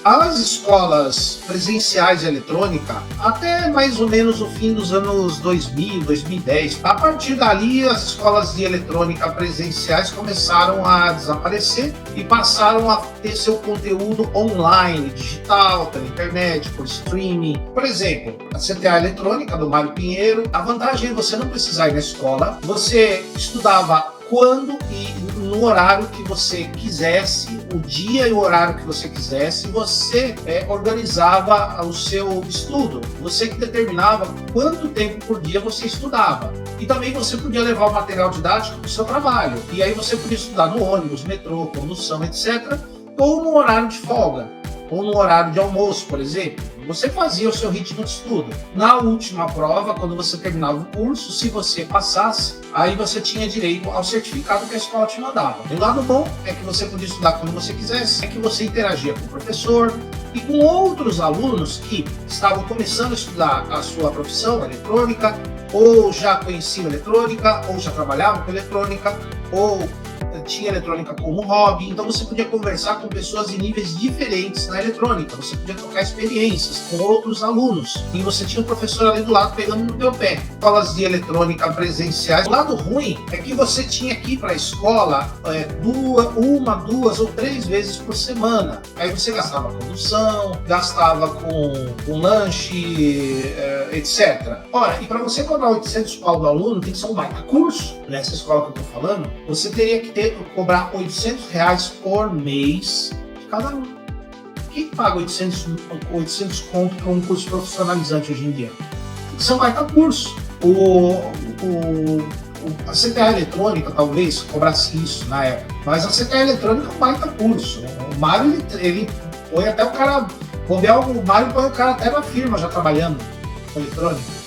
As escolas presenciais de eletrônica, até mais ou menos o fim dos anos 2000, 2010, a partir dali as escolas de eletrônica presenciais começaram a desaparecer e passaram a ter seu conteúdo online, digital, pela internet, por streaming. Por exemplo, a CTA Eletrônica do Mário Pinheiro, a vantagem é você não precisar ir na escola, você estudava quando e no horário que você quisesse, o dia e o horário que você quisesse, você organizava o seu estudo. Você que determinava quanto tempo por dia você estudava. E também você podia levar o material didático para o seu trabalho. E aí você podia estudar no ônibus, metrô, condução, etc. Ou no horário de folga, ou no horário de almoço, por exemplo. Você fazia o seu ritmo de estudo. Na última prova, quando você terminava o curso, se você passasse, aí você tinha direito ao certificado que a escola te mandava. E o lado bom é que você podia estudar quando você quisesse, é que você interagia com o professor e com outros alunos que estavam começando a estudar a sua profissão, eletrônica, ou já conheciam eletrônica, ou já trabalhavam com eletrônica, ou tinha eletrônica como hobby. Então você podia conversar com pessoas de níveis diferentes na eletrônica, você podia trocar experiências com outros alunos e você tinha um professor ali do lado pegando no teu pé. Escolas de eletrônica presenciais, o lado ruim é que você tinha que ir para a escola uma, duas ou três vezes por semana. Aí você gastava condução, gastava com lanche, etc. Ora, e para você cobrar 800 pau do aluno, tem que ser um baita curso. Nessa escola que eu tô falando, você teria que cobrar R$800 por mês de cada aluno. Quem paga 800 conto para um curso profissionalizante hoje em dia? São baita curso. A CTA Eletrônica talvez cobrasse isso na época, mas a CTA Eletrônica é um baita curso. O Mário, ele põe até o cara, o Mário põe o cara até na firma já trabalhando com eletrônica.